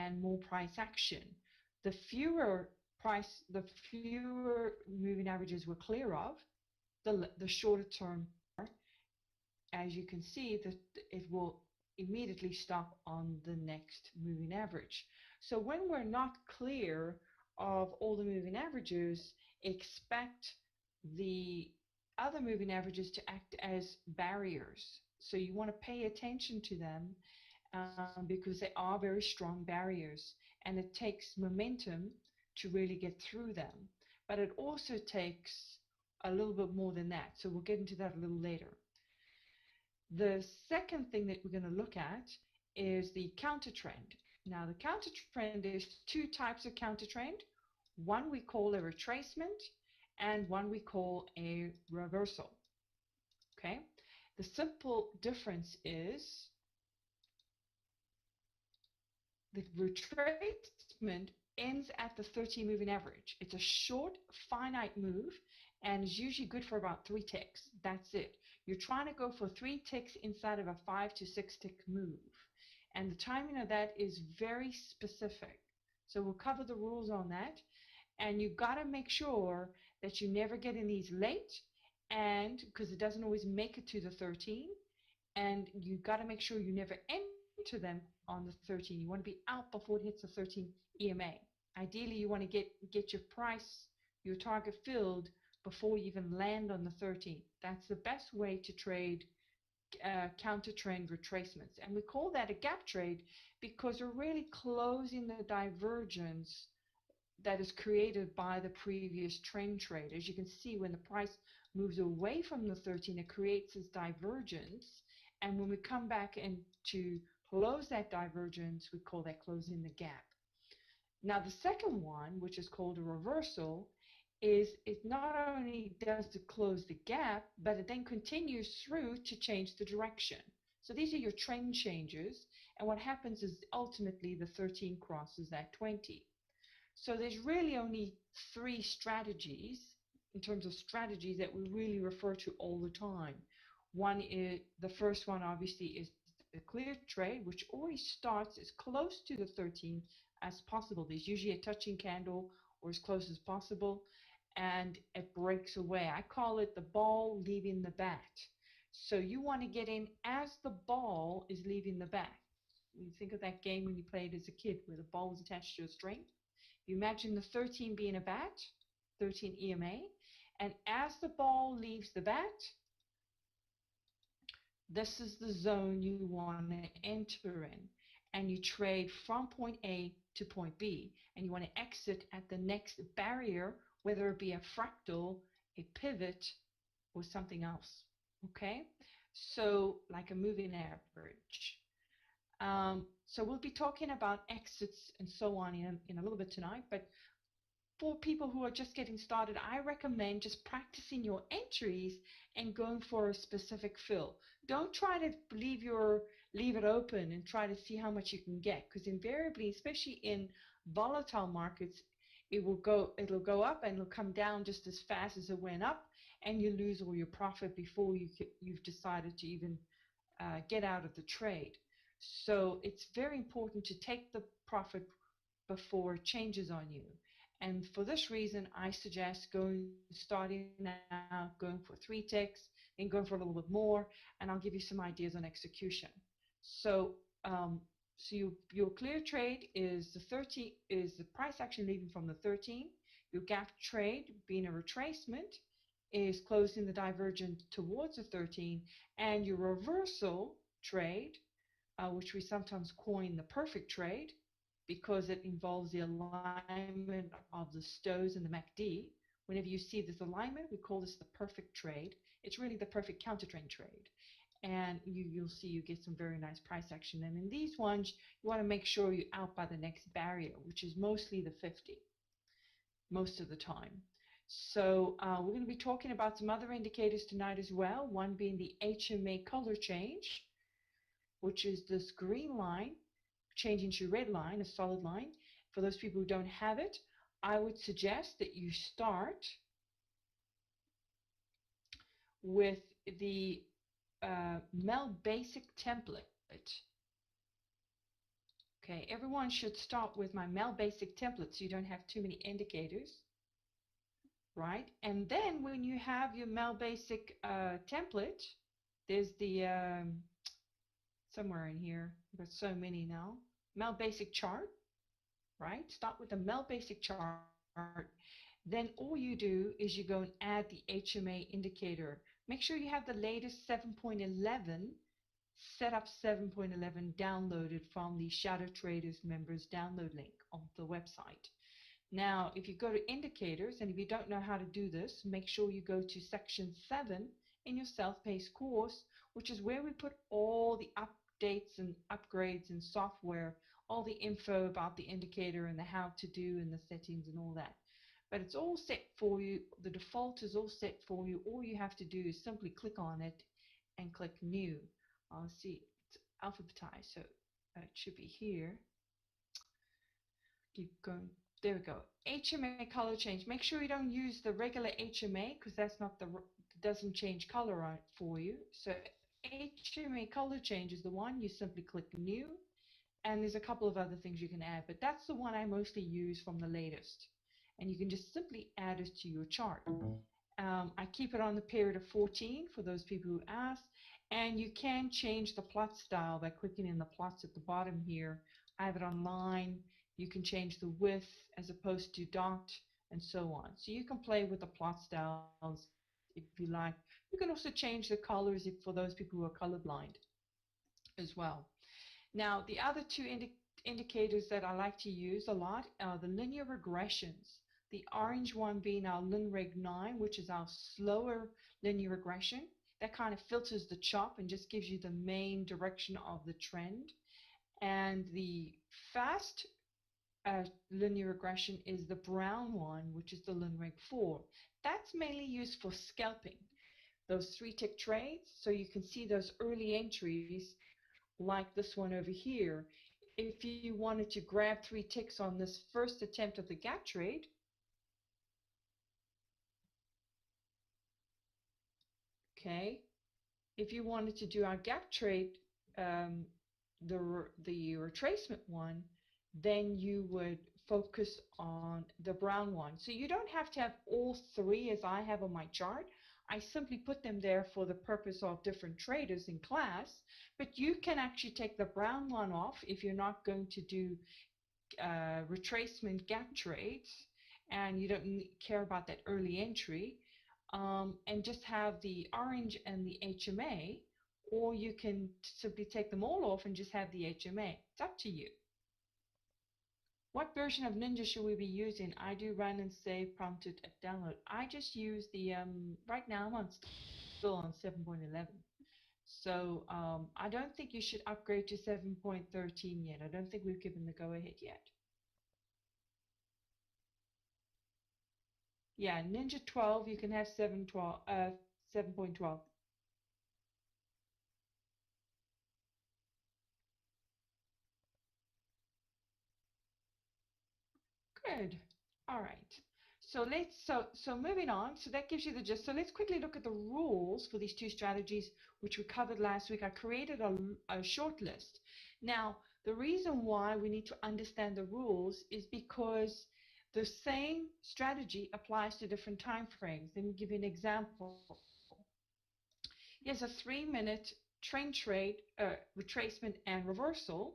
and more price action. The fewer moving averages we're clear of, the shorter term, as you can see, that it will immediately stop on the next moving average. So when we're not clear of all the moving averages, expect the other moving averages to act as barriers. So you want to pay attention to them because they are very strong barriers, and it takes momentum to really get through them. But it also takes a little bit more than that. So we'll get into that a little later. The second thing that we're going to look at is the counter trend. Now, the counter trend is two types of counter trend. One we call a retracement, and one we call a reversal. Okay, the simple difference is the retracement ends at the 30 moving average. It's a short, finite move and is usually good for about 3 ticks. That's it. You're trying to go for 3 ticks inside of a 5 to 6 tick move. And the timing of that is very specific. So we'll cover the rules on that. And you've got to make sure that you never get in these late, and because it doesn't always make it to the 13. And you've got to make sure you never enter them on the 13. You want to be out before it hits the 13 EMA. Ideally, you want to get your price, your target filled before you even land on the 13. That's the best way to trade counter trend retracements. And we call that a gap trade because we're really closing the divergence that is created by the previous trend trade. As you can see, when the price moves away from the 13, it creates this divergence. And when we come back and to close that divergence, we call that closing the gap. Now, the second one, which is called a reversal, is it not only does it close the gap, but it then continues through to change the direction. So these are your trend changes. And what happens is ultimately the 13 crosses that 20. So there's really only 3 strategies in terms of strategies that we really refer to all the time. One is, the first one obviously is the clear trade, which always starts as close to the 13 as possible. There's usually a touching candle or as close as possible, and it breaks away. I call it the ball leaving the bat. So you want to get in as the ball is leaving the bat. You think of that game when you played as a kid where the ball was attached to a string. You imagine the 13 being a bat, 13 EMA, and as the ball leaves the bat, this is the zone you want to enter in, and you trade from point A to point B, and you want to exit at the next barrier, whether it be a fractal, a pivot, or something else. Okay, so like a moving average. So we'll be talking about exits and so on in a little bit tonight, but for people who are just getting started, I recommend just practicing your entries and going for a specific fill. Don't try to leave it open and try to see how much you can get, because invariably, especially in volatile markets, it'll go up and it'll come down just as fast as it went up, and you lose all your profit before you've decided to even get out of the trade. So it's very important to take the profit before it changes on you. And for this reason, I suggest starting now, going for 3 ticks, and going for a little bit more, and I'll give you some ideas on execution. So, your clear trade is the price action leaving from the 13. Your gap trade, being a retracement, is closing the divergence towards the 13, and your reversal trade, which we sometimes coin the perfect trade, because it involves the alignment of the STOs and the MACD. Whenever you see this alignment, we call this the perfect trade. It's really the perfect counter trend trade. And you'll see you get some very nice price action. And in these ones, you want to make sure you're out by the next barrier, which is mostly the 50, most of the time. So we're going to be talking about some other indicators tonight as well, one being the HMA color change, which is this green line changing to red line, a solid line. For those people who don't have it, I would suggest that you start with the Mel Basic template. Okay, everyone should start with my Mel Basic template so you don't have too many indicators, right? And then when you have your Mel Basic template, there's the somewhere in here, there's so many now. Mel Basic chart, right? Start with the Mel Basic chart. Then all you do is you go and add the HMA indicator. Make sure you have the latest 7.11, set up 7.11 downloaded from the Shadow Traders members download link on the website. Now, if you go to indicators, and if you don't know how to do this, make sure you go to section 7 in your self-paced course, which is where we put all the updates and upgrades and software, all the info about the indicator and the how to do and the settings and all that. But it's all set for you. The default is all set for you. All you have to do is simply click on it and click new. See, it's alphabetized, so it should be here. Keep going. There we go. HMA color change. Make sure you don't use the regular HMA because that's not the doesn't change color on it for you. So HMA color change is the one you simply click new, and there's a couple of other things you can add, but that's the one I mostly use from the latest. And you can just simply add it to your chart. I keep it on the period of 14 for those people who ask, and you can change the plot style by clicking in the plots at the bottom here. I have it on line. You can change the width as opposed to dot and so on. So you can play with the plot styles if you like. You can also change the colors if, for those people who are colorblind as well. Now, the other two indicators that I like to use a lot are the linear regressions. The orange one being our LinReg 9, which is our slower linear regression. That kind of filters the chop and just gives you the main direction of the trend. And the fast linear regression is the brown one, which is the LinReg 4. That's mainly used for scalping those 3-tick trades, so you can see those early entries like this one over here. If you wanted to grab 3 ticks on this first attempt of the gap trade, okay, if you wanted to do our gap trade, um, the retracement one, then you would focus on the brown one. So you don't have to have all 3 as I have on my chart. I simply put them there for the purpose of different traders in class, but you can actually take the brown one off if you're not going to do retracement gap trades and you don't care about that early entry, and just have the orange and the HMA, or you can simply take them all off and just have the HMA. It's up to you. What version of Ninja should we be using? I do run and save prompted at download. I just use the, right now I'm on still on 7.11. So I don't think you should upgrade to 7.13 yet. I don't think we've given the go ahead yet. Yeah, Ninja 12, you can have 7.12. Good. All right. So moving on. So that gives you the gist. So let's quickly look at the rules for these 2 strategies, which we covered last week. I created a short list. Now, the reason why we need to understand the rules is because the same strategy applies to different time frames. Let me give you an example. Here's a 3-minute trend trade, retracement and reversal.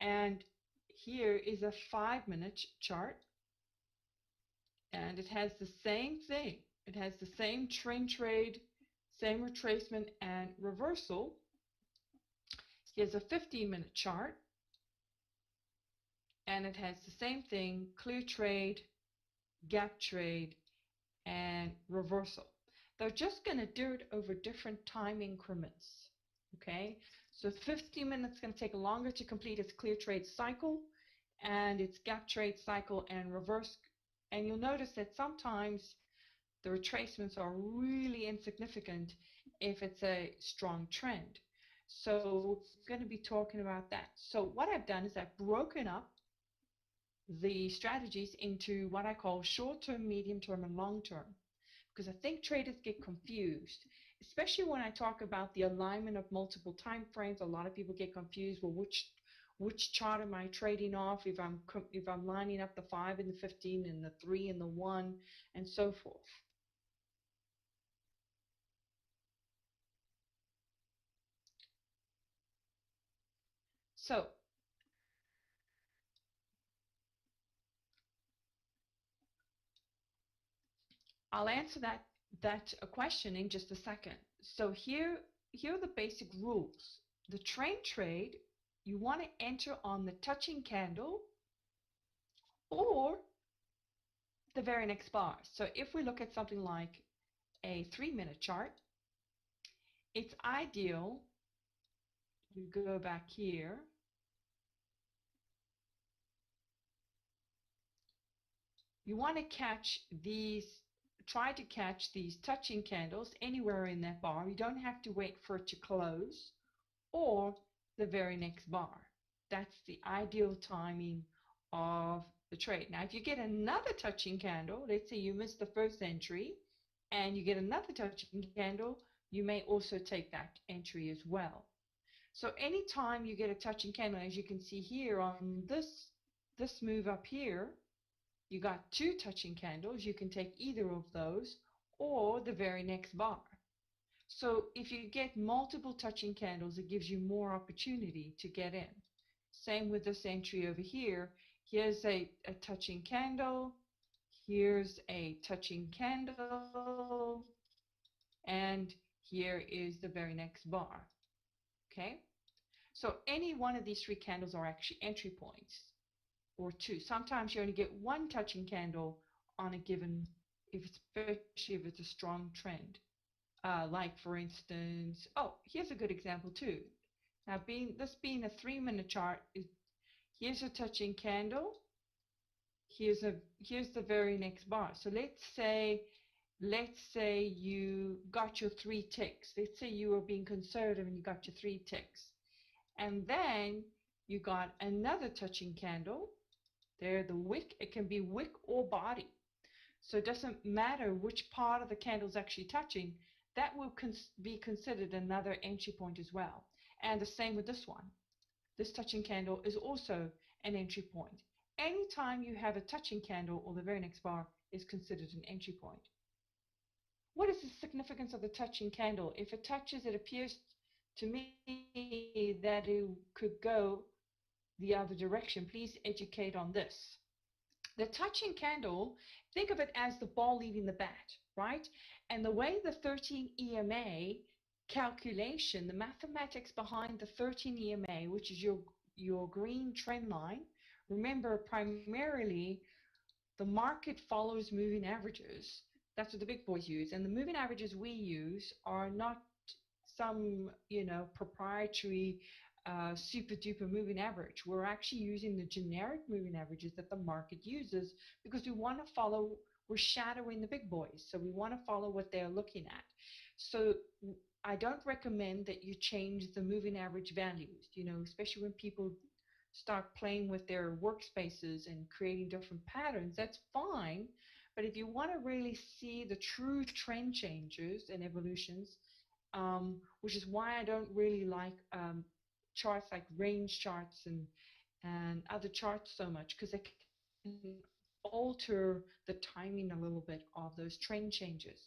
And here is a 5-minute chart. And it has the same thing. It has the same trend trade, same retracement and reversal. Here's a 15-minute chart. And it has the same thing, clear trade, gap trade, and reversal. They're just going to do it over different time increments. Okay, so 15 minutes is going to take longer to complete its clear trade cycle and its gap trade cycle and reverse. And you'll notice that sometimes the retracements are really insignificant if it's a strong trend. So we're going to be talking about that. So what I've done is I've broken up the strategies into what I call short-term, medium-term, and long-term, because I think traders get confused, especially when I talk about the alignment of multiple time frames. A lot of people get confused. Well, which chart am I trading off, if I'm lining up the 5 and the 15 and the 3 and the 1 and so forth. So I'll answer that question in just a second. So here are the basic rules. The train trade, you want to enter on the touching candle or the very next bar. So if we look at something like a 3-minute chart, it's ideal, we go back here, you want to catch these, try to catch these touching candles anywhere in that bar. You don't have to wait for it to close or the very next bar. That's the ideal timing of the trade. Now, if you get another touching candle, let's say you missed the first entry and you get another touching candle, you may also take that entry as well. So anytime you get a touching candle, as you can see here on this move up here, you got two touching candles. You can take either of those or the very next bar. So if you get multiple touching candles, it gives you more opportunity to get in. Same with this entry over here. Here's a touching candle. Here's a touching candle. And here is the very next bar. Okay? So any one of these three candles are actually entry points, or two. Sometimes you only get one touching candle on a given, especially if it's a strong trend. Like for instance, oh, here's a good example too. Now, this being a 3-minute chart, here's a touching candle. Here's the very next bar. So let's say you got your 3 ticks. Let's say you were being conservative and you got your 3 ticks, and then you got another touching candle. There, the wick. It can be wick or body. So it doesn't matter which part of the candle is actually touching. That will be considered another entry point as well. And the same with this one. This touching candle is also an entry point. Anytime you have a touching candle or the very next bar is considered an entry point. What is the significance of the touching candle? If it touches, it appears to me that it could go the other direction. Please educate on this. The touching candle, think of it as the ball leaving the bat, right? And the way the 13 EMA calculation, the mathematics behind the 13 EMA, which is your green trend line, remember primarily the market follows moving averages. That's what the big boys use. And the moving averages we use are not some, proprietary super duper moving average. We're actually using the generic moving averages that the market uses because we want to follow, we're shadowing the big boys. So we want to follow what they're looking at. So I don't recommend that you change the moving average values, especially when people start playing with their workspaces and creating different patterns. That's fine. But if you want to really see the true trend changes and evolutions, which is why I don't really like charts like range charts and other charts so much, because they can alter the timing a little bit of those trend changes.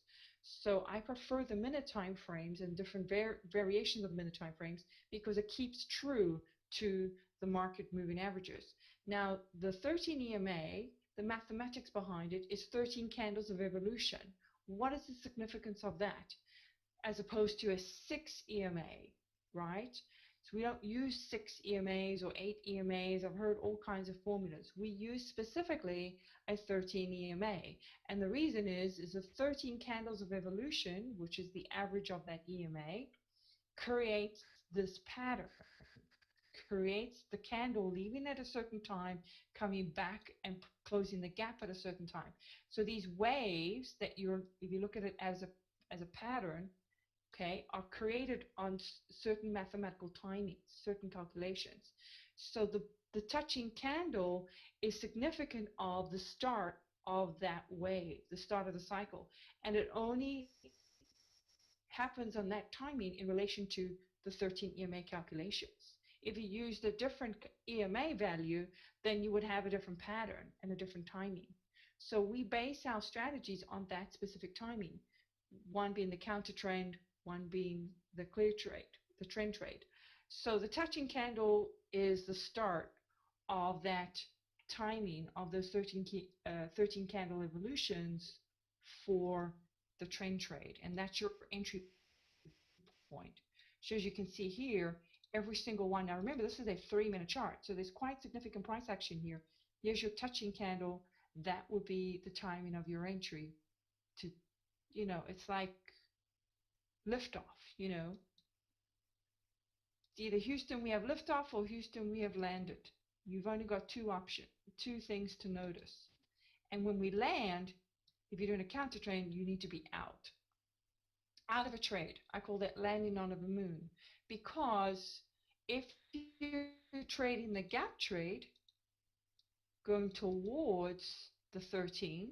So I prefer the minute time frames and different variations of minute time frames because it keeps true to the market moving averages. Now, the 13 EMA, the mathematics behind it is 13 candles of evolution. What is the significance of that? As opposed to a 6 EMA, right? So we don't use 6 EMAs or 8 EMAs. I've heard all kinds of formulas. We use specifically a 13 EMA. And the reason is the 13 candles of evolution, which is the average of that EMA, creates this pattern, creates the candle leaving at a certain time, coming back and closing the gap at a certain time. So these waves that if you look at it as a pattern, okay, are created on certain mathematical timings, certain calculations. So the touching candle is significant of the start of that wave, the start of the cycle. And it only happens on that timing in relation to the 13 EMA calculations. If you used a different EMA value, then you would have a different pattern and a different timing. So we base our strategies on that specific timing, one being the counter trend, one being the clear trade, the trend trade. So the touching candle is the start of that timing of those 13 candle evolutions for the trend trade. And that's your entry point. So as you can see here, every single one. Now remember, this is a 3-minute chart, so there's quite significant price action here. Here's your touching candle. That would be the timing of your entry. To, it's like liftoff. It's either Houston, we have liftoff, or Houston, we have landed. You've only got two things to notice. And when we land, if you're doing a counter trend, you need to be out of a trade. I call that landing on a moon, because if you're trading the gap trade going towards the 13,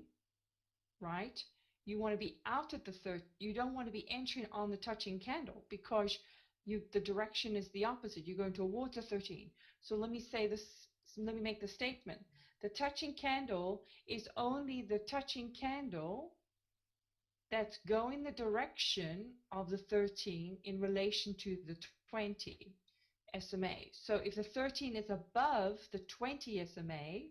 right? You want to be out at the third. You don't want to be entering on the touching candle, because the direction is the opposite. You're going towards the 13. So let me say this. Let me make the statement. The touching candle is only the touching candle that's going the direction of the 13 in relation to the 20 SMA. So if the 13 is above the 20 SMA,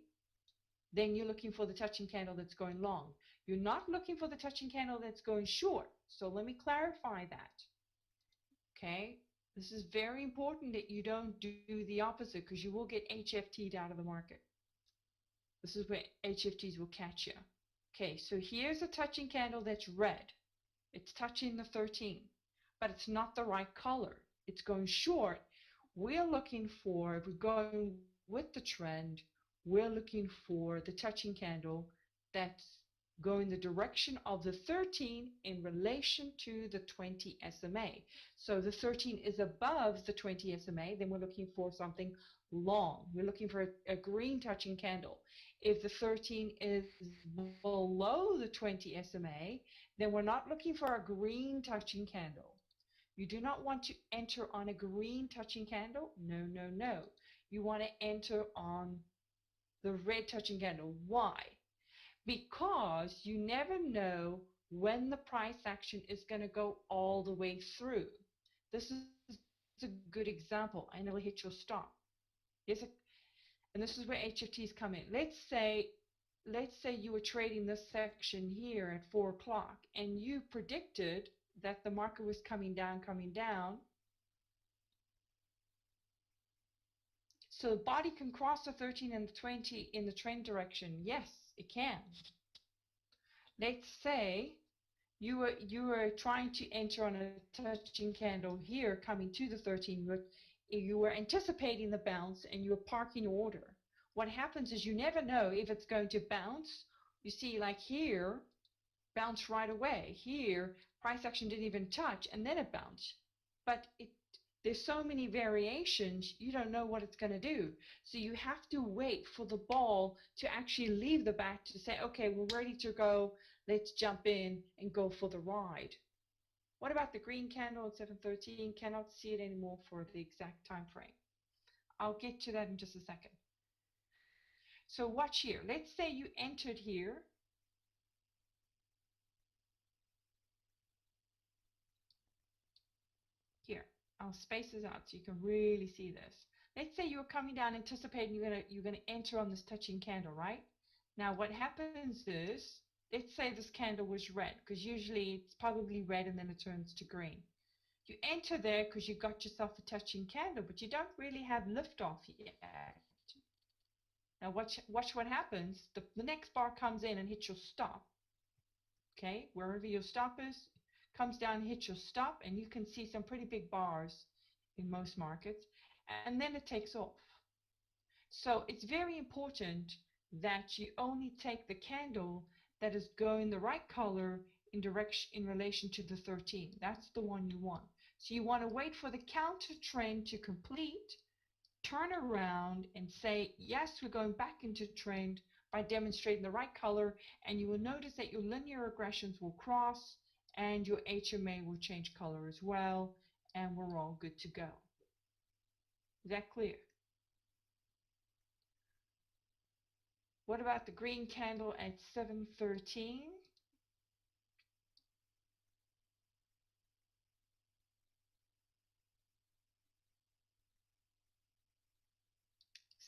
then you're looking for the touching candle that's going long. You're not looking for the touching candle that's going short. So let me clarify that. Okay? This is very important that you don't do the opposite, because you will get HFT'd out of the market. This is where HFTs will catch you. Okay, so here's a touching candle that's red. It's touching the 13, but it's not the right color. It's going short. We're looking for, if we're going with the trend, we're looking for the touching candle that's going the direction of the 13 in relation to the 20 SMA. So the 13 is above the 20 SMA, then we're looking for something long. We're looking for a green touching candle. If the 13 is below the 20 SMA, then we're not looking for a green touching candle. You do not want to enter on a green touching candle. No, no, no. You want to enter on the red touching candle. Why? Because you never know when the price action is going to go all the way through. This is a good example, and it'll hit your stop. And this is where HFTs come in. Let's say you were trading this section here at 4 o'clock, and you predicted that the market was coming down. So the body can cross the 13 and the 20 in the trend direction. Yes, it can. Let's say you were trying to enter on a touching candle here coming to the 13. You were anticipating the bounce, and you were parking your order. What happens is you never know if it's going to bounce. You see, like here, bounce right away. Here, price action didn't even touch, and then it bounced. But there's so many variations, you don't know what it's going to do. So you have to wait for the ball to actually leave the bat to say, okay, we're ready to go. Let's jump in and go for the ride. What about the green candle at 7:13? Cannot see it anymore for the exact time frame. I'll get to that in just a second. So watch here. Let's say you entered here. Here, I'll space this out so you can really see this. Let's say you're coming down anticipating you're gonna enter on this touching candle, right? Now what happens is, let's say this candle was red, because usually it's probably red and then it turns to green. You enter there because you got yourself a touching candle, but you don't really have liftoff yet. Now watch what happens. The next bar comes in and hits your stop. Okay, wherever your stop is, comes down and hits your stop, and you can see some pretty big bars in most markets, and then it takes off. So it's very important that you only take the candle that is going the right color in relation to the 13. That's the one you want. So you want to wait for the counter trend to complete, turn around and say, yes, we're going back into trend by demonstrating the right color, and you will notice that your linear regressions will cross and your HMA will change color as well, and we're all good to go. Is that clear? What about the green candle at 7:13?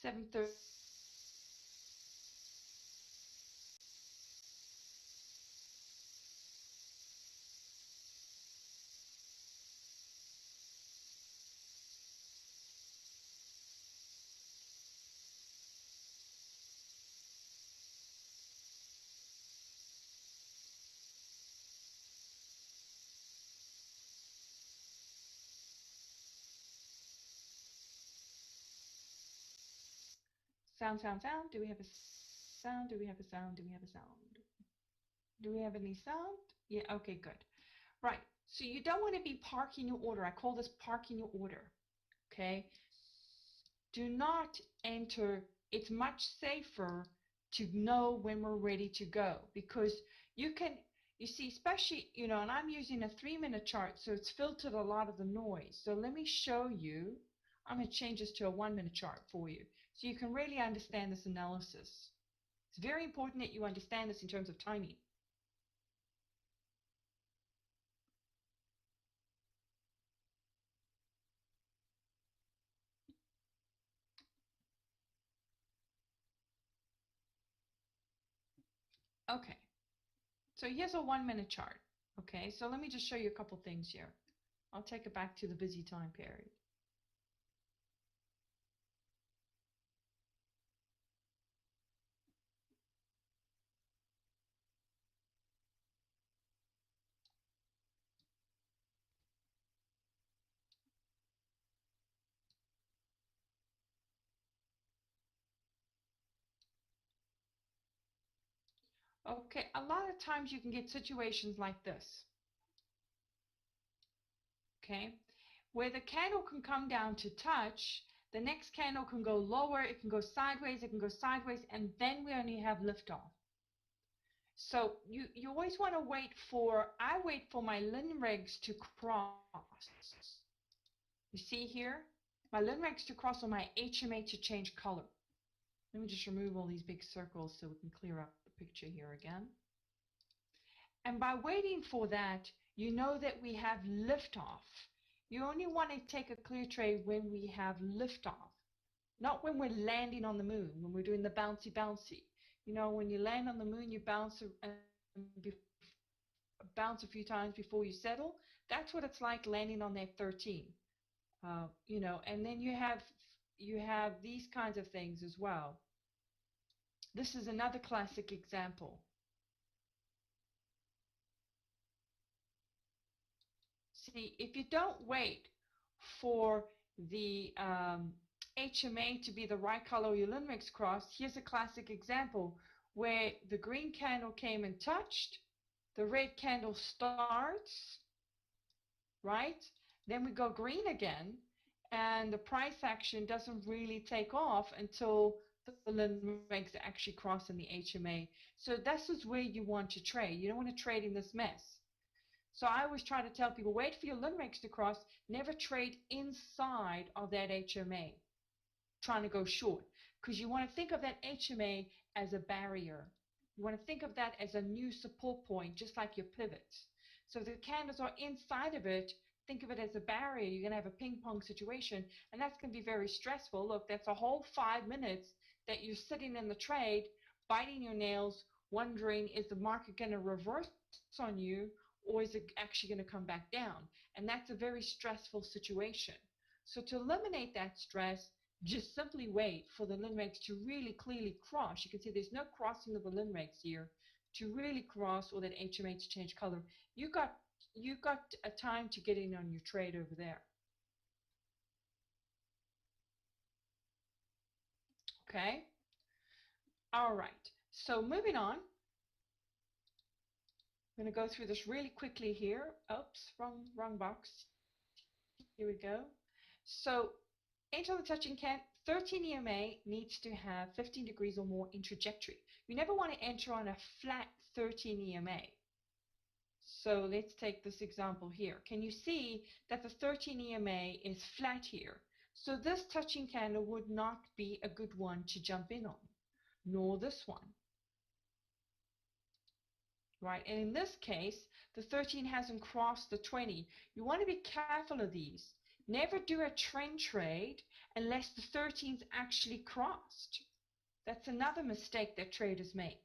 7:30. Sound, sound, sound. Do we have a sound? Do we have a sound? Do we have a sound? Do we have any sound? Yeah, okay, good. Right. So you don't want to be parking your order. I call this parking your order. Okay. Do not enter. It's much safer to know when we're ready to go, because you can, you see, especially, and I'm using a 3-minute chart, so it's filtered a lot of the noise. So let me show you. I'm going to change this to a 1-minute chart for you so you can really understand this analysis. It's very important that you understand this in terms of timing. Okay, so here's a 1-minute chart. Okay, so let me just show you a couple things here. I'll take it back to the busy time period. Okay, a lot of times you can get situations like this. Okay, where the candle can come down to touch, the next candle can go lower, it can go sideways, and then we only have liftoff. So you always want to wait for, I wait for my Linregs to cross. You see here? My Linregs to cross on my HMA to change color. Let me just remove all these big circles so we can clear up the picture here again. And by waiting for that, you know that we have liftoff. You only want to take a clear trade when we have liftoff, not when we're landing on the moon, when we're doing the bouncy bouncy. When you land on the moon, you bounce bounce a few times before you settle. That's what it's like landing on that 13. And then you have these kinds of things as well. This is another classic example. See, if you don't wait for the HMA to be the right color or your Linrex cross, here's a classic example where the green candle came and touched, the red candle starts, right? Then we go green again, and the price action doesn't really take off until the Linrex actually cross in the HMA. So this is where you want to trade. You don't want to trade in this mess. So I always try to tell people, wait for your Linrex to cross, never trade inside of that HMA, trying to go short, because you want to think of that HMA as a barrier. You want to think of that as a new support point, just like your pivots. So if the candles are inside of it, think of it as a barrier. You're going to have a ping pong situation, and that's going to be very stressful. Look, that's a whole 5 minutes that you're sitting in the trade, biting your nails, wondering, is the market going to reverse on you, or is it actually going to come back down? And that's a very stressful situation. So to eliminate that stress, just simply wait for the Linrex to really clearly cross. You can see there's no crossing of the Linrex here. To really cross, or that HMA to change color, you got a time to get in on your trade over there. Okay. All right. So moving on. I'm going to go through this really quickly here. Oops, wrong box. Here we go. So enter the touching can. 13 EMA needs to have 15 degrees or more in trajectory. You never want to enter on a flat 13 EMA. So let's take this example here. Can you see that the 13 EMA is flat here? So this touching candle would not be a good one to jump in on, nor this one, right? And in this case, the 13 hasn't crossed the 20. You want to be careful of these. Never do a trend trade unless the 13's actually crossed. That's another mistake that traders make.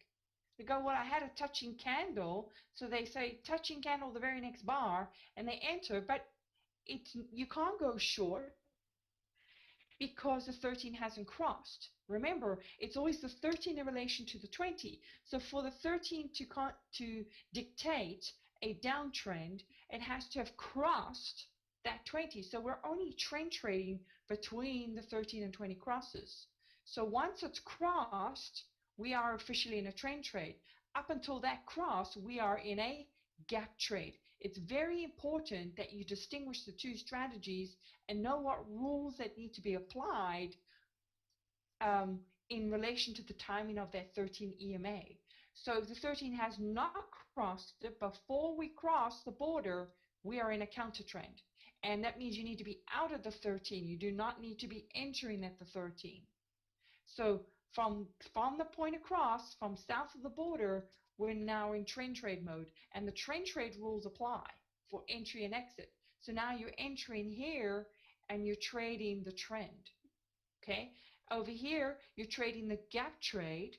They go, well, I had a touching candle, so they say touching candle the very next bar, and they enter, but you can't go short because the 13 hasn't crossed. Remember, it's always the 13 in relation to the 20. So for the 13 to dictate a downtrend, it has to have crossed that 20. So we're only trend trading between the 13 and 20 crosses. So once it's crossed, we are officially in a trend trade. Up until that cross, we are in a gap trade. It's very important that you distinguish the two strategies and know what rules that need to be applied um, in relation to the timing of that 13 EMA. So if the 13 has not crossed it before we cross the border, we are in a counter trend. And that means you need to be out of the 13. You do not need to be entering at the 13. So from the point across, from south of the border, we're now in trend trade mode. And the trend trade rules apply for entry and exit. So now you're entering here and you're trading the trend. Okay? Over here, you're trading the gap trade.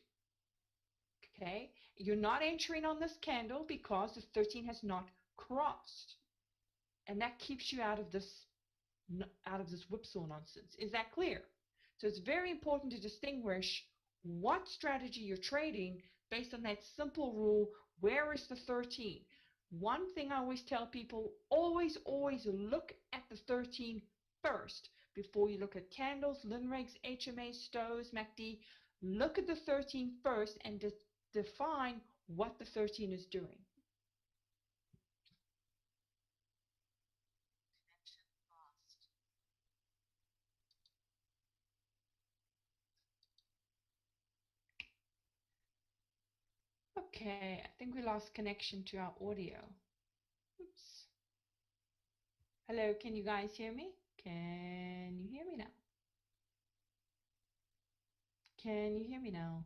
Okay? You're not entering on this candle because the 13 has not crossed. And that keeps you out of this whipsaw nonsense. Is that clear? So it's very important to distinguish what strategy you're trading based on that simple rule, where is the 13? One thing I always tell people, always look at the 13 first before you look at candles, Linregs, HMA, Stows, MACD. Look at the 13 first and define what the 13 is doing. Okay, I think we lost connection to our audio. Oops. Hello, can you guys hear me? Can you hear me now? Can you hear me now?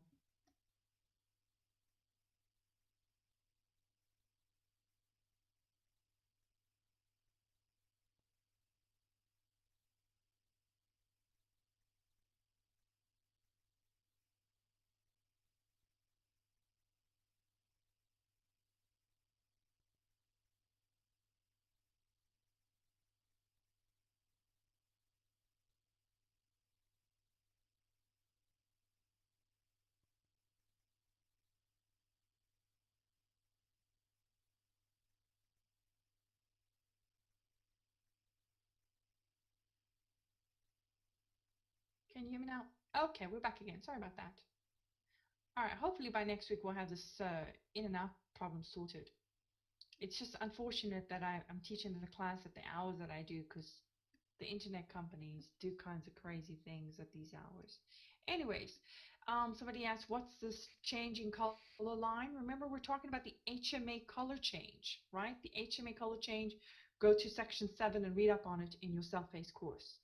Can you hear me now? Okay, we're back again. Sorry about that. All right, hopefully by next week we'll have this in and out problem sorted. It's just unfortunate that I'm teaching the class at the hours that I do because the internet companies do kinds of crazy things at these hours. Anyways, somebody asked, what's this change in color line? Remember, we're talking about the HMA color change, right? The HMA color change. Go to section 7 and read up on it in your self-paced course.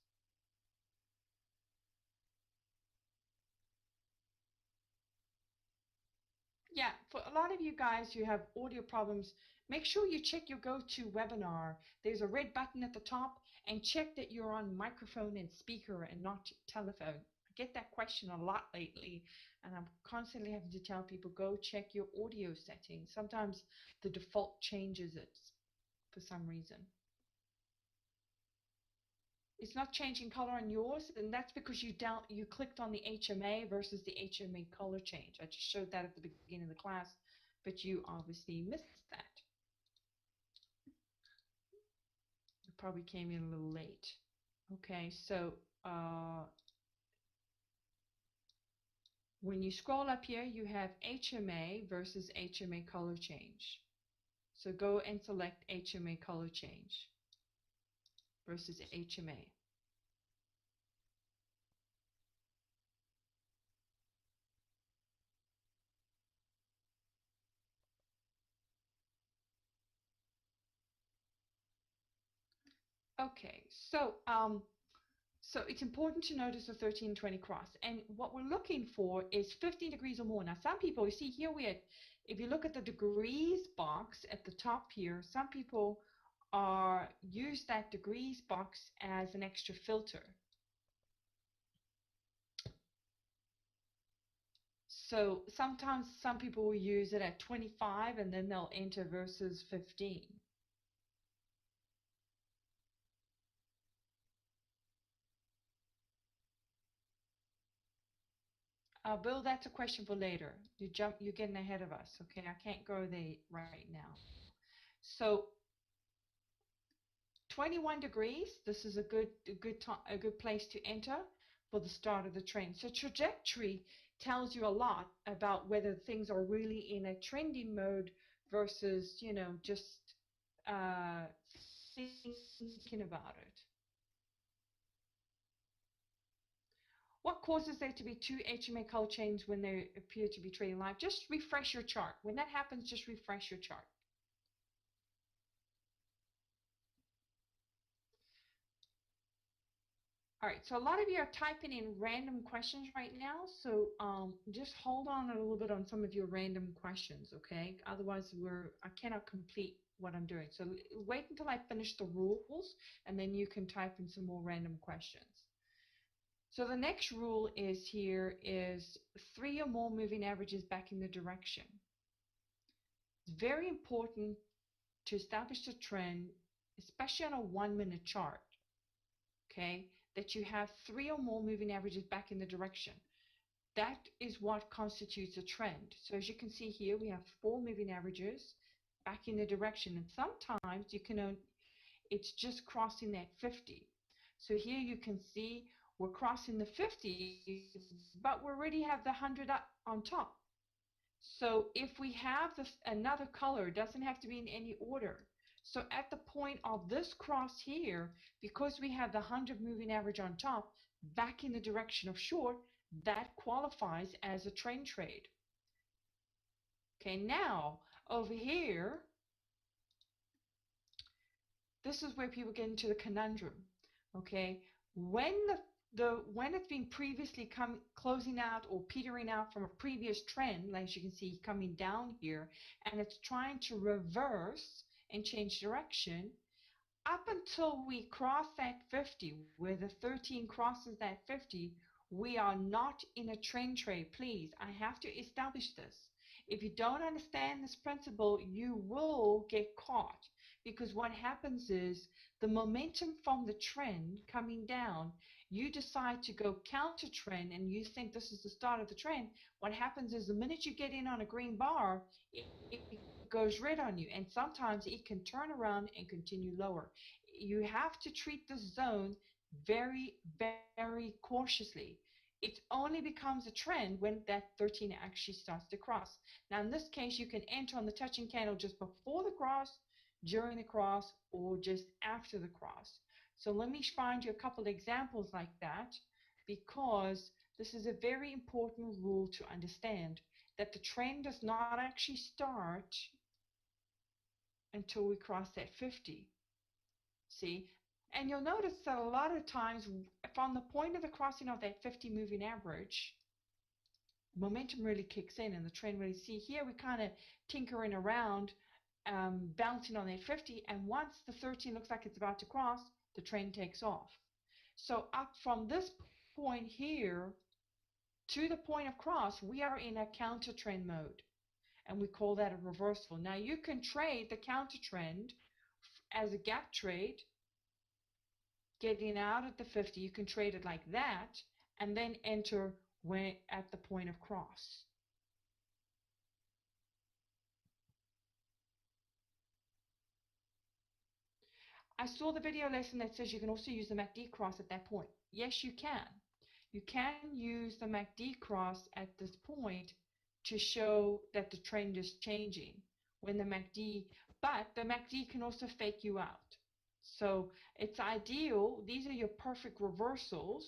Yeah, for a lot of you guys who have audio problems, make sure you check your GoToWebinar. There's a red button at the top and check that you're on microphone and speaker and not telephone. I get that question a lot lately, and I'm constantly having to tell people, go check your audio settings. Sometimes the default changes it for some reason. It's not changing color on yours, and that's because you clicked on the HMA versus the HMA color change. I just showed that at the beginning of the class, but you obviously missed that. You probably came in a little late. Okay, so when you scroll up here, you have HMA versus HMA color change. So go and select HMA color change versus HMA. Okay, so So it's important to notice the 1320 cross. And what we're looking for is 15 degrees or more. Now, some people, you see here if you look at the degrees box at the top here, some people use that degrees box as an extra filter. So sometimes some people will use it at 25 and then they'll enter versus 15. Bill, that's a question for later. You're getting ahead of us. Okay, I can't go there right now. So 21 degrees, this is a good place to enter for the start of the trend. So trajectory tells you a lot about whether things are really in a trending mode versus, just uh, thinking about it. What causes there to be two HMA color chains when they appear to be trading live? Just refresh your chart. When that happens, just refresh your chart. All right, so a lot of you are typing in random questions right now, so just hold on a little bit on some of your random questions, okay? Otherwise, I cannot complete what I'm doing. So wait until I finish the rules, and then you can type in some more random questions. So the next rule is 3 or more moving averages back in the direction. It's very important to establish a trend, especially on a 1-minute chart, okay, that you have 3 or more moving averages back in the direction. That is what constitutes a trend. So as you can see here, we have 4 moving averages back in the direction, and sometimes it's just crossing that 50. So here you can see we're crossing the 50, but we already have the 100 up on top. So if we have another color, it doesn't have to be in any order. So at the point of this cross here, because we have the 100 moving average on top, back in the direction of short, that qualifies as a trend trade. Okay, now over here, this is where people get into the conundrum. Okay, when it's been previously closing out or petering out from a previous trend, as you can see coming down here, and it's trying to reverse and change direction, up until we cross that 50, where the 13 crosses that 50, we are not in a trend trade. Please, I have to establish this. If you don't understand this principle, you will get caught, because what happens is the momentum from the trend coming down, you decide to go counter trend and you think this is the start of the trend. What happens is the minute you get in on a green bar, it goes red on you, and sometimes it can turn around and continue lower. You have to treat this zone very, very cautiously. It only becomes a trend when that 13 actually starts to cross. Now in this case, you can enter on the touching candle just before the cross, during the cross, or just after the cross. So let me find you a couple of examples like that, because this is a very important rule to understand, that the trend does not actually start until we cross that 50. See? And you'll notice that a lot of times from the point of the crossing of that 50 moving average, momentum really kicks in and the trend really, see here we kind of tinkering around, bouncing on that 50, and once the 13 looks like it's about to cross, the trend takes off. So up from this point here to the point of cross, we are in a counter trend mode, and we call that a reversal. Now you can trade the counter trend as a gap trade, getting out at the 50. You can trade it like that and then enter when at the point of cross. I saw the video lesson that says you can also use the MACD cross at that point. Yes, you can. You can use the MACD cross at this point to show that the trend is changing when the MACD, but the MACD can also fake you out. So it's ideal. These are your perfect reversals,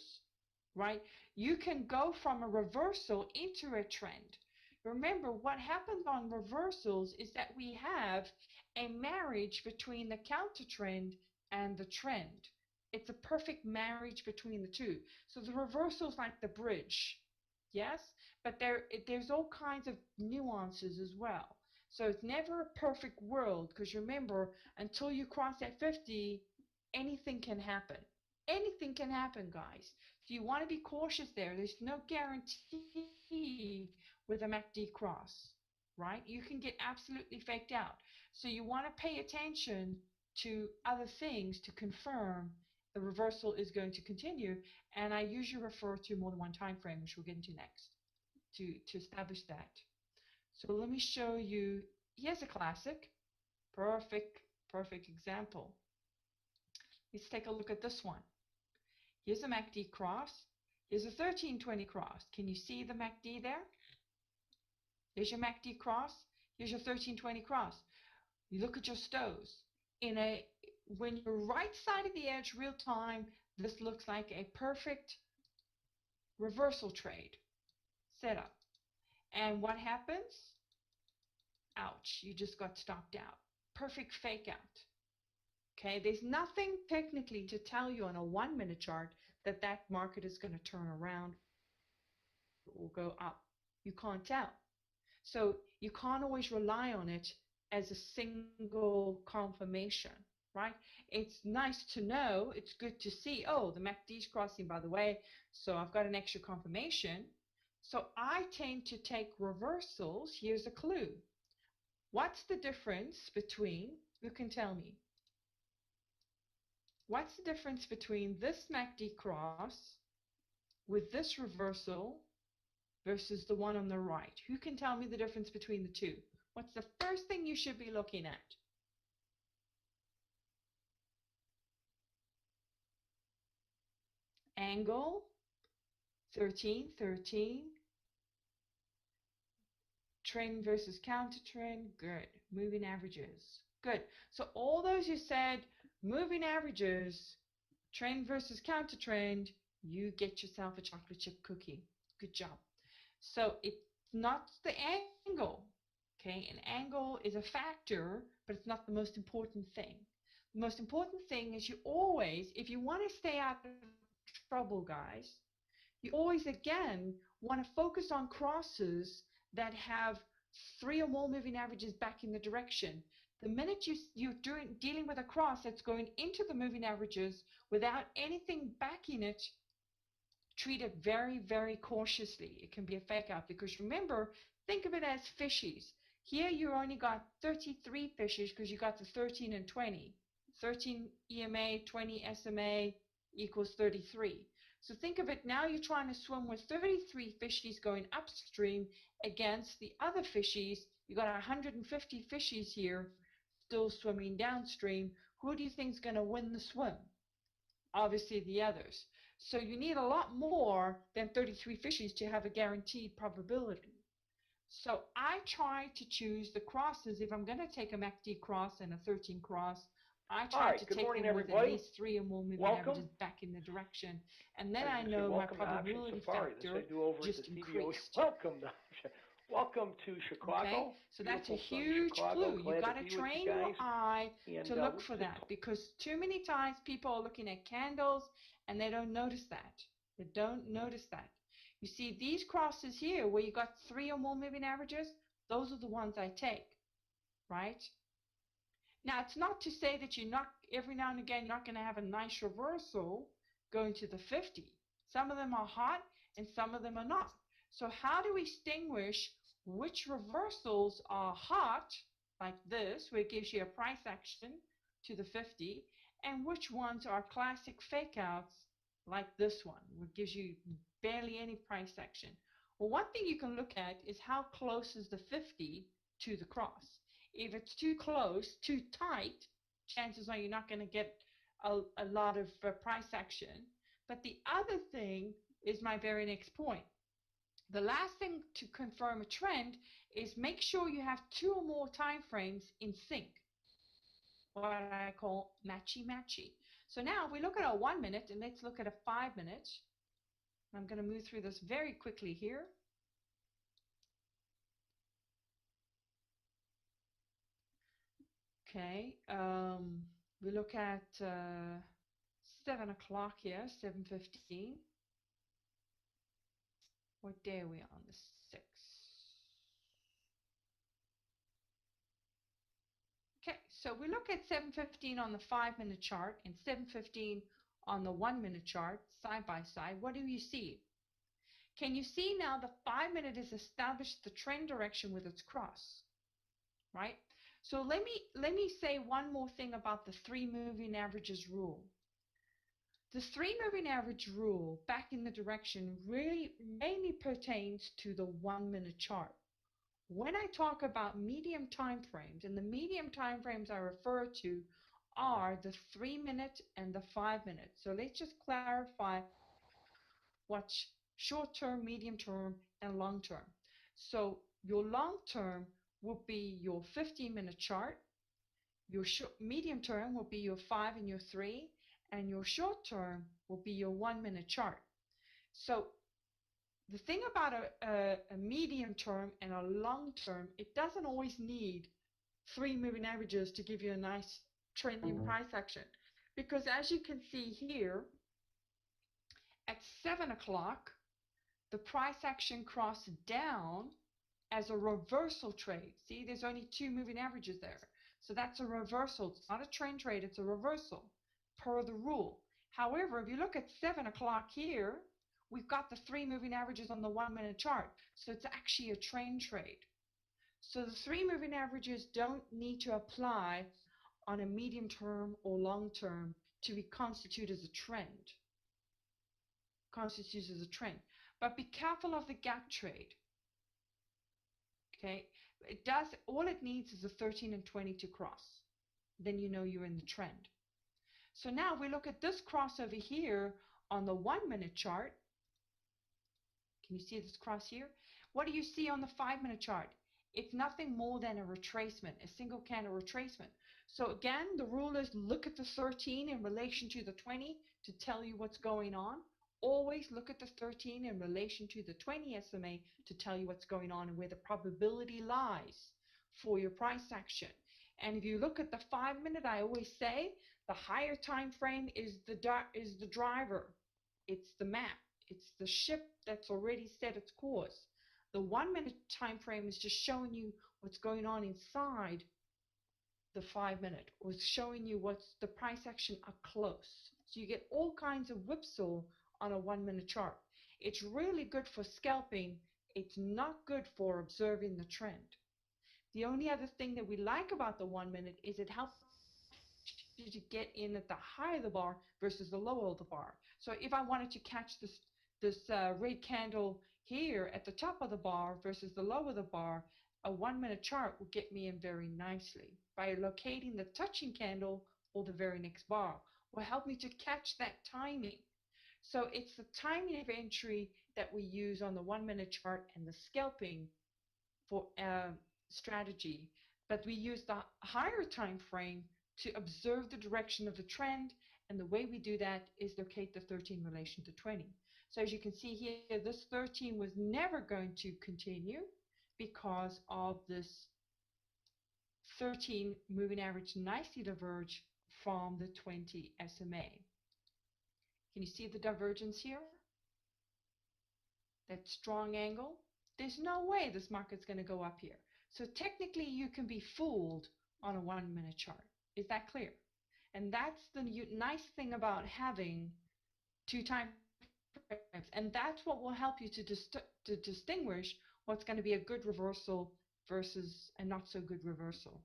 right? You can go from a reversal into a trend. Remember, what happens on reversals is that we have a marriage between the counter trend and the trend. It's a perfect marriage between the two. So the reversal is like the bridge, yes, but there's all kinds of nuances as well. So it's never a perfect world because remember, until you cross that 50, anything can happen. Anything can happen, guys. So you want to be cautious there. There's no guarantee with a MACD cross, right? You can get absolutely faked out. So you want to pay attention to other things to confirm the reversal is going to continue. And I usually refer to more than one time frame, which we'll get into next, to establish that. So let me show you. Here's a classic. Perfect example. Let's take a look at this one. Here's a MACD cross. Here's a 1320 cross. Can you see the MACD there? There's your MACD cross. Here's your 1320 cross. You look at your stows. When you're right side of the edge real time, this looks like a perfect reversal trade setup. And what happens? Ouch, you just got stopped out. Perfect fake out. Okay, there's nothing technically to tell you on a 1 minute chart that that market is going to turn around or go up. You can't tell. So you can't always rely on it as a single confirmation, right? It's nice to know, it's good to see, oh, the MACD is crossing, by the way, so I've got an extra confirmation. So I tend to take reversals. Here's a clue. What's the difference between, who can tell me? What's the difference between this MACD cross with this reversal versus the one on the right? Who can tell me the difference between the two? What's the first thing you should be looking at? Angle, 13, 13. Trend versus counter trend, good. Moving averages, good. So all those who said moving averages, trend versus counter trend, you get yourself a chocolate chip cookie. Good job. So it's not the angle, okay? An angle is a factor, but it's not the most important thing. The most important thing is you always, if you want to stay out of trouble, guys, you always, again, want to focus on crosses that have 3 or more moving averages back in the direction. The minute you're dealing with a cross that's going into the moving averages without anything backing it, treat it very cautiously. It can be a fake out because remember, think of it as fishies. Here you only got 33 fishies because you got the 13 and 20. 13 EMA, 20 SMA equals 33. So think of it, now you're trying to swim with 33 fishies going upstream against the other fishies. You got 150 fishies here still swimming downstream. Who do you think is going to win the swim? Obviously the others. So you need a lot more than 33 fishies to have a guaranteed probability. So I try to choose the crosses. If I'm going to take a MACD cross and a 13 cross, I try to take them with at least 3 or more moving averages back in the direction. And then I know my probability factor just increased. Welcome to Chicago. Okay, so that's a huge clue. You got to train your eye to look for that because too many times people are looking at candles and they don't notice that. They don't notice that. You see these crosses here where you got 3 or more moving averages, those are the ones I take, right? Now, it's not to say that you're not, every now and again, you're not going to have a nice reversal going to the 50. Some of them are hot and some of them are not. So how do we distinguish which reversals are hot, like this, where it gives you a price action to the 50, and which ones are classic fake outs, like this one, which gives you barely any price action? Well, one thing you can look at is how close is the 50 to the cross. If it's too close, too tight, chances are you're not going to get a lot of price action. But the other thing is my very next point. The last thing to confirm a trend is make sure you have 2 or more time frames in sync, what I call matchy-matchy. So now if we look at a 1 minute and let's look at a 5 minute. I'm going to move through this very quickly here. Okay, we look at 7 o'clock here, 7:15. What day are we on? The 6th. Okay, so we look at 7:15 on the 5-minute chart and 7:15 on the 1-minute chart, side by side. What do you see? Can you see now the 5-minute has established the trend direction with its cross, right? So let me say one more thing about the 3 moving averages rule. The 3 moving average rule back in the direction really mainly pertains to the 1-minute chart. When I talk about medium time frames, and the medium time frames I refer to are the 3-minute and the 5-minute. So let's just clarify what's short term, medium term, and long term. So your long term will be your 15-minute chart, your medium term will be your 5 and your 3, and your short term will be your 1-minute chart. So the thing about a medium term and a long term, it doesn't always need 3 moving averages to give you a nice trend in price action. Because as you can see here, at 7 o'clock, the price action crossed down as a reversal trade. See, there's only 2 moving averages there. So that's a reversal. It's not a trend trade, it's a reversal per the rule. However, if you look at 7 o'clock here, we've got the 3 moving averages on the 1-minute chart. So it's actually a trend trade. So the 3 moving averages don't need to apply on a medium term or long term to be constituted as a trend. Constitutes as a trend. But be careful of the gap trade. Okay, all it needs is a 13 and 20 to cross. Then you know you're in the trend. So now we look at this cross over here on the 1-minute chart. Can you see this cross here? What do you see on the 5-minute chart? It's nothing more than a retracement, a single candle retracement. So again, the rule is look at the 13 in relation to the 20 to tell you what's going on. Always look at the 13 in relation to the 20 SMA to tell you what's going on and where the probability lies for your price action. And if you look at the 5-minute, I always say the higher time frame is the driver. It's the map. It's the ship that's already set its course. The 1-minute time frame is just showing you what's going on inside the 5-minute, or it's showing you what's the price action up close. So you get all kinds of whipsaw on a 1-minute chart. It's really good for scalping. It's not good for observing the trend. The only other thing that we like about the 1-minute is it helps you to get in at the high of the bar versus the low of the bar. So if I wanted to catch this red candle here at the top of the bar versus the low of the bar, a 1-minute chart will get me in very nicely. By locating the touching candle or the very next bar will help me to catch that timing. So it's the timing of entry that we use on the 1-minute chart and the scalping for strategy. But we use the higher time frame to observe the direction of the trend, and the way we do that is locate the 13 in relation to 20. So as you can see here, this 13 was never going to continue because of this 13 moving average nicely diverge from the 20 SMA. Can you see the divergence here? That strong angle? There's no way this market's going to go up here. So technically you can be fooled on a 1-minute chart. Is that clear? And that's the nice thing about having 2 time frames. And that's what will help you to distinguish what's going to be a good reversal versus a not so good reversal.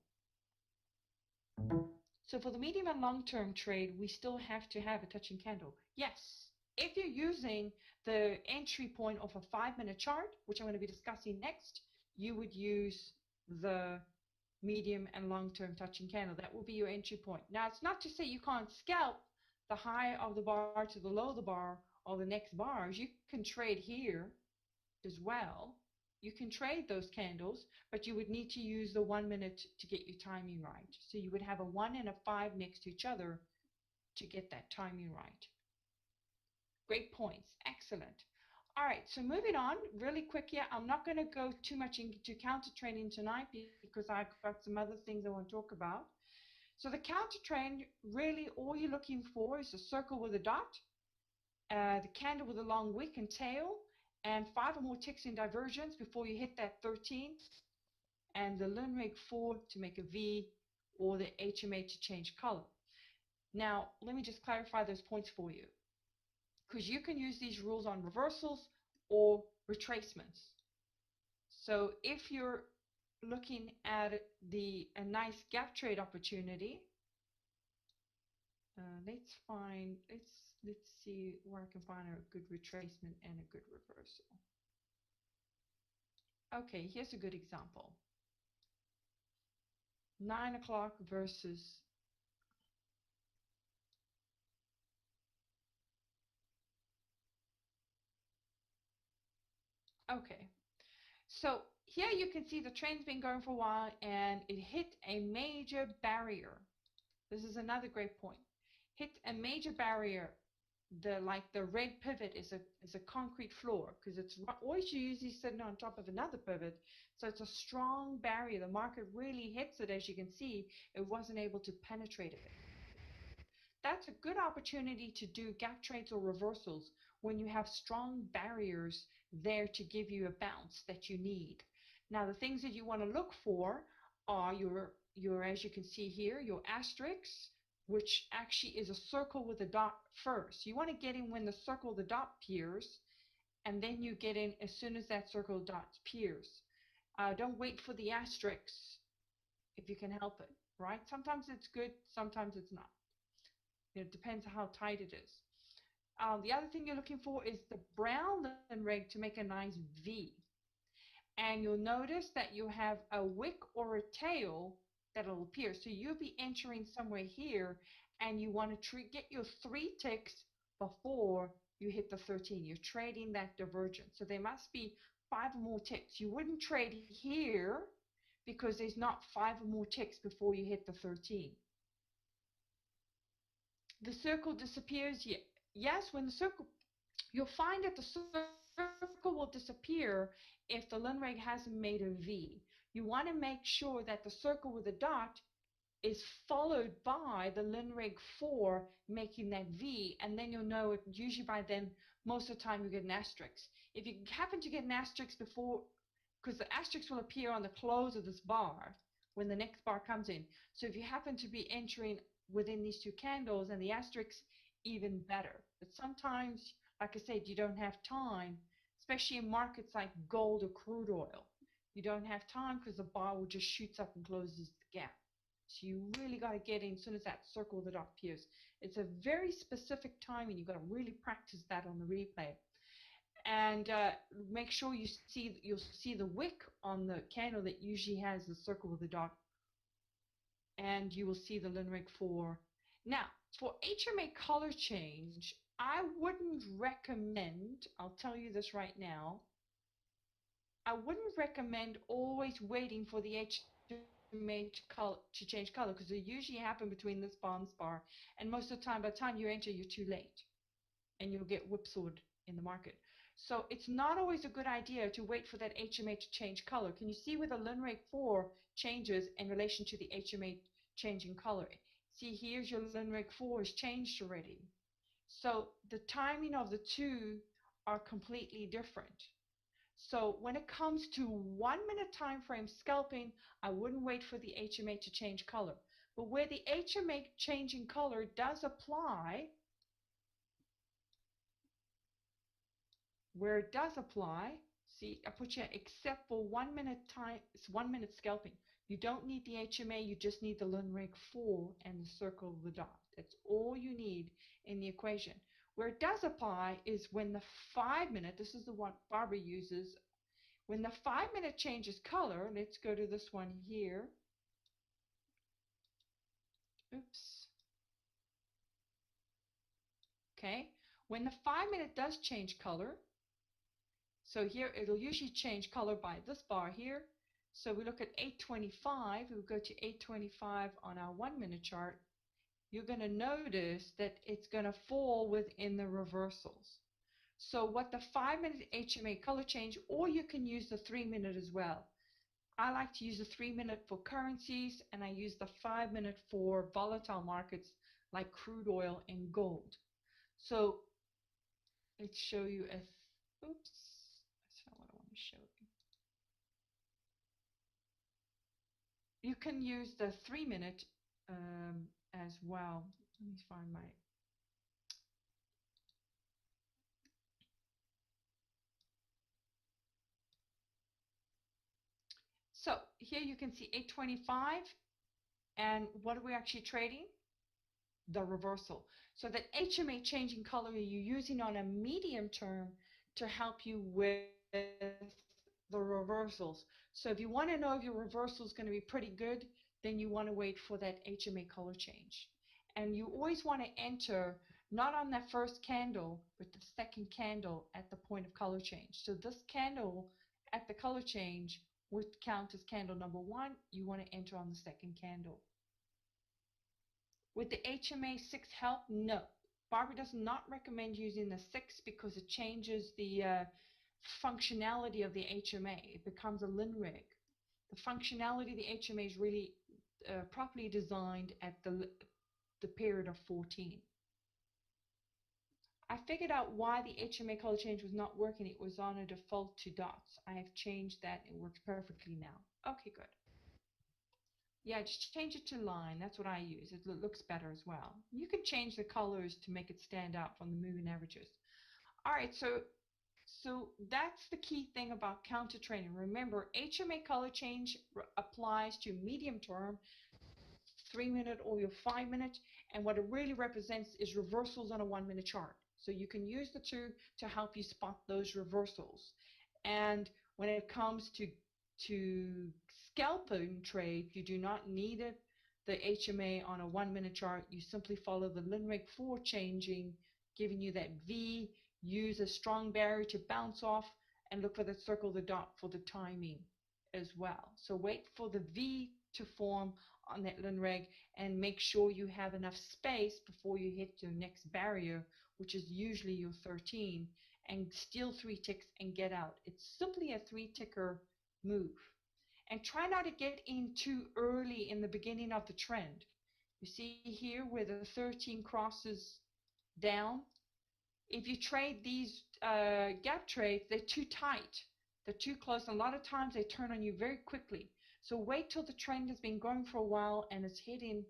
So for the medium and long-term trade, we still have to have a touching candle. Yes, if you're using the entry point of a 5-minute chart, which I'm going to be discussing next, you would use the medium and long-term touching candle. That will be your entry point. Now, it's not to say you can't scalp the high of the bar to the low of the bar or the next bars. You can trade here as well. You can trade those candles, but you would need to use the 1-minute to get your timing right. So you would have a 1 and a 5 next to each other to get that timing right. Great points. Excellent. All right, so moving on really quick here. I'm not going to go too much into counter trading tonight because I've got some other things I want to talk about. So the counter trend, really all you're looking for is a circle with a dot, the candle with a long wick and tail, and 5 or more ticks in divergence before you hit that 13, and the Lundberg 4 to make a V, or the HMA to change color. Now, let me just clarify those points for you, because you can use these rules on reversals or retracements. So if you're looking at a nice gap trade opportunity, let's see where I can find a good retracement and a good reversal. Okay, here's a good example. 9 o'clock versus okay. So here you can see the trend's been going for a while and it hit a major barrier. This is another great point. Hit a major barrier. The red pivot is a concrete floor because it's always usually sitting on top of another pivot. So it's a strong barrier. The market really hits it. As you can see, it wasn't able to penetrate it. That's a good opportunity to do gap trades or reversals when you have strong barriers there to give you a bounce that you need. Now, the things that you want to look for are your, as you can see here, your asterisks, which actually is a circle with a dot first. You want to get in when the circle with the dot appears, and then you get in as soon as that circle dot appears. Don't wait for the asterisks if you can help it, right? Sometimes it's good, sometimes it's not. It depends how tight it is. The other thing you're looking for is the brown rig to make a nice V. And you'll notice that you have a wick or a tail that'll appear. So you'll be entering somewhere here, and you want to get your 3 ticks before you hit the 13. You're trading that divergence. So there must be 5 or more ticks. You wouldn't trade here because there's not 5 or more ticks before you hit the 13. The circle disappears. Yes, when the circle, you'll find that the circle will disappear if the Lundberg hasn't made a V. You want to make sure that the circle with a dot is followed by the Lundberg 4 making that V, and then you'll know it. Usually by then, most of the time you get an asterisk. If you happen to get an asterisk before, because the asterisk will appear on the close of this bar when the next bar comes in. So if you happen to be entering within these 2 candles and the asterisks, even better. But sometimes, like I said, you don't have time, especially in markets like gold or crude oil. You don't have time because the bar will just shoots up and closes the gap. So you really got to get in as soon as that circle of the dot appears. It's a very specific timing. You've got to really practice that on the replay. And make sure you'll see the wick on the candle that usually has the circle with the dot, and you will see the Lundberg 4. Now, for HMA color change, I wouldn't recommend, I'll tell you this right now, I wouldn't recommend always waiting for the HMA to change color, because they usually happen between this bar and this bar, and most of the time, by the time you enter, you're too late, and you'll get whipsawed in the market. So it's not always a good idea to wait for that HMA to change color. Can you see where the Lundberg 4 changes in relation to the HMA changing color? See, here's your Lundberg 4 is changed already. So the timing of the 2 are completely different. So when it comes to 1 minute time frame scalping, I wouldn't wait for the HMA to change color. But where the HMA changing color does apply, where it does apply, see, I put you except for 1 minute time, it's 1 minute scalping. You don't need the HMA, you just need the Lundberg 4 and the circle of the dot. That's all you need in the equation. Where it does apply is when the 5 minute, this is the one Barbara uses, when the 5 minute changes color, let's go to this one here. Oops. Okay, when the 5 minute does change color, so here it'll usually change color by this bar here. So we look at 825, we'll go to 825 on our 1 minute chart. You're going to notice that it's going to fall within the reversals. So what the 5 minute HMA color change, or you can use the 3 minute as well. I like to use the 3 minute for currencies, and I use the 5 minute for volatile markets like crude oil and gold. So let's show you a, oops, that's not what I want to show you. You can use the 3 minute as well. Let me find my, so here you can see 825, and what are we actually trading? The reversal. So that HMA changing color you're using on a medium term to help you with the reversals. So if you want to know if your reversal is going to be pretty good, then you want to wait for that HMA color change. And you always want to enter not on that first candle, but the second candle at the point of color change. So this candle at the color change would count as candle number one. You want to enter on the second candle. Would the HMA 6 help? No. Barbara does not recommend using the 6 because it changes the functionality of the HMA. It becomes a LINRIG. The functionality of the HMA is really properly designed at the period of 14. I figured out why the HMA color change was not working. It was on a default 2 dots. I have changed that. It works perfectly now. Okay, good. Yeah, just change it to line. That's what I use. It looks better as well. You can change the colors to make it stand out from the moving averages. All right, so that's the key thing about counter training. Remember, HMA color change applies to medium term, 3 minute or your 5 minute, and what it really represents is reversals on a 1 minute chart. So you can use the two to help you spot those reversals. And when it comes to scalping trade, you do not need it, the HMA on a 1 minute chart. You simply follow the LINRIG 4 changing, giving you that V. Use a strong barrier to bounce off, and look for the circle the dot for the timing as well. So wait for the V to form on that LINRIG, and make sure you have enough space before you hit your next barrier, which is usually your 13, and steal 3 ticks and get out. It's simply a 3 ticker move. And try not to get in too early in the beginning of the trend. You see here where the 13 crosses down. If you trade these gap trades, they're too tight. They're too close. A lot of times they turn on you very quickly. So wait till the trend has been going for a while and it's hitting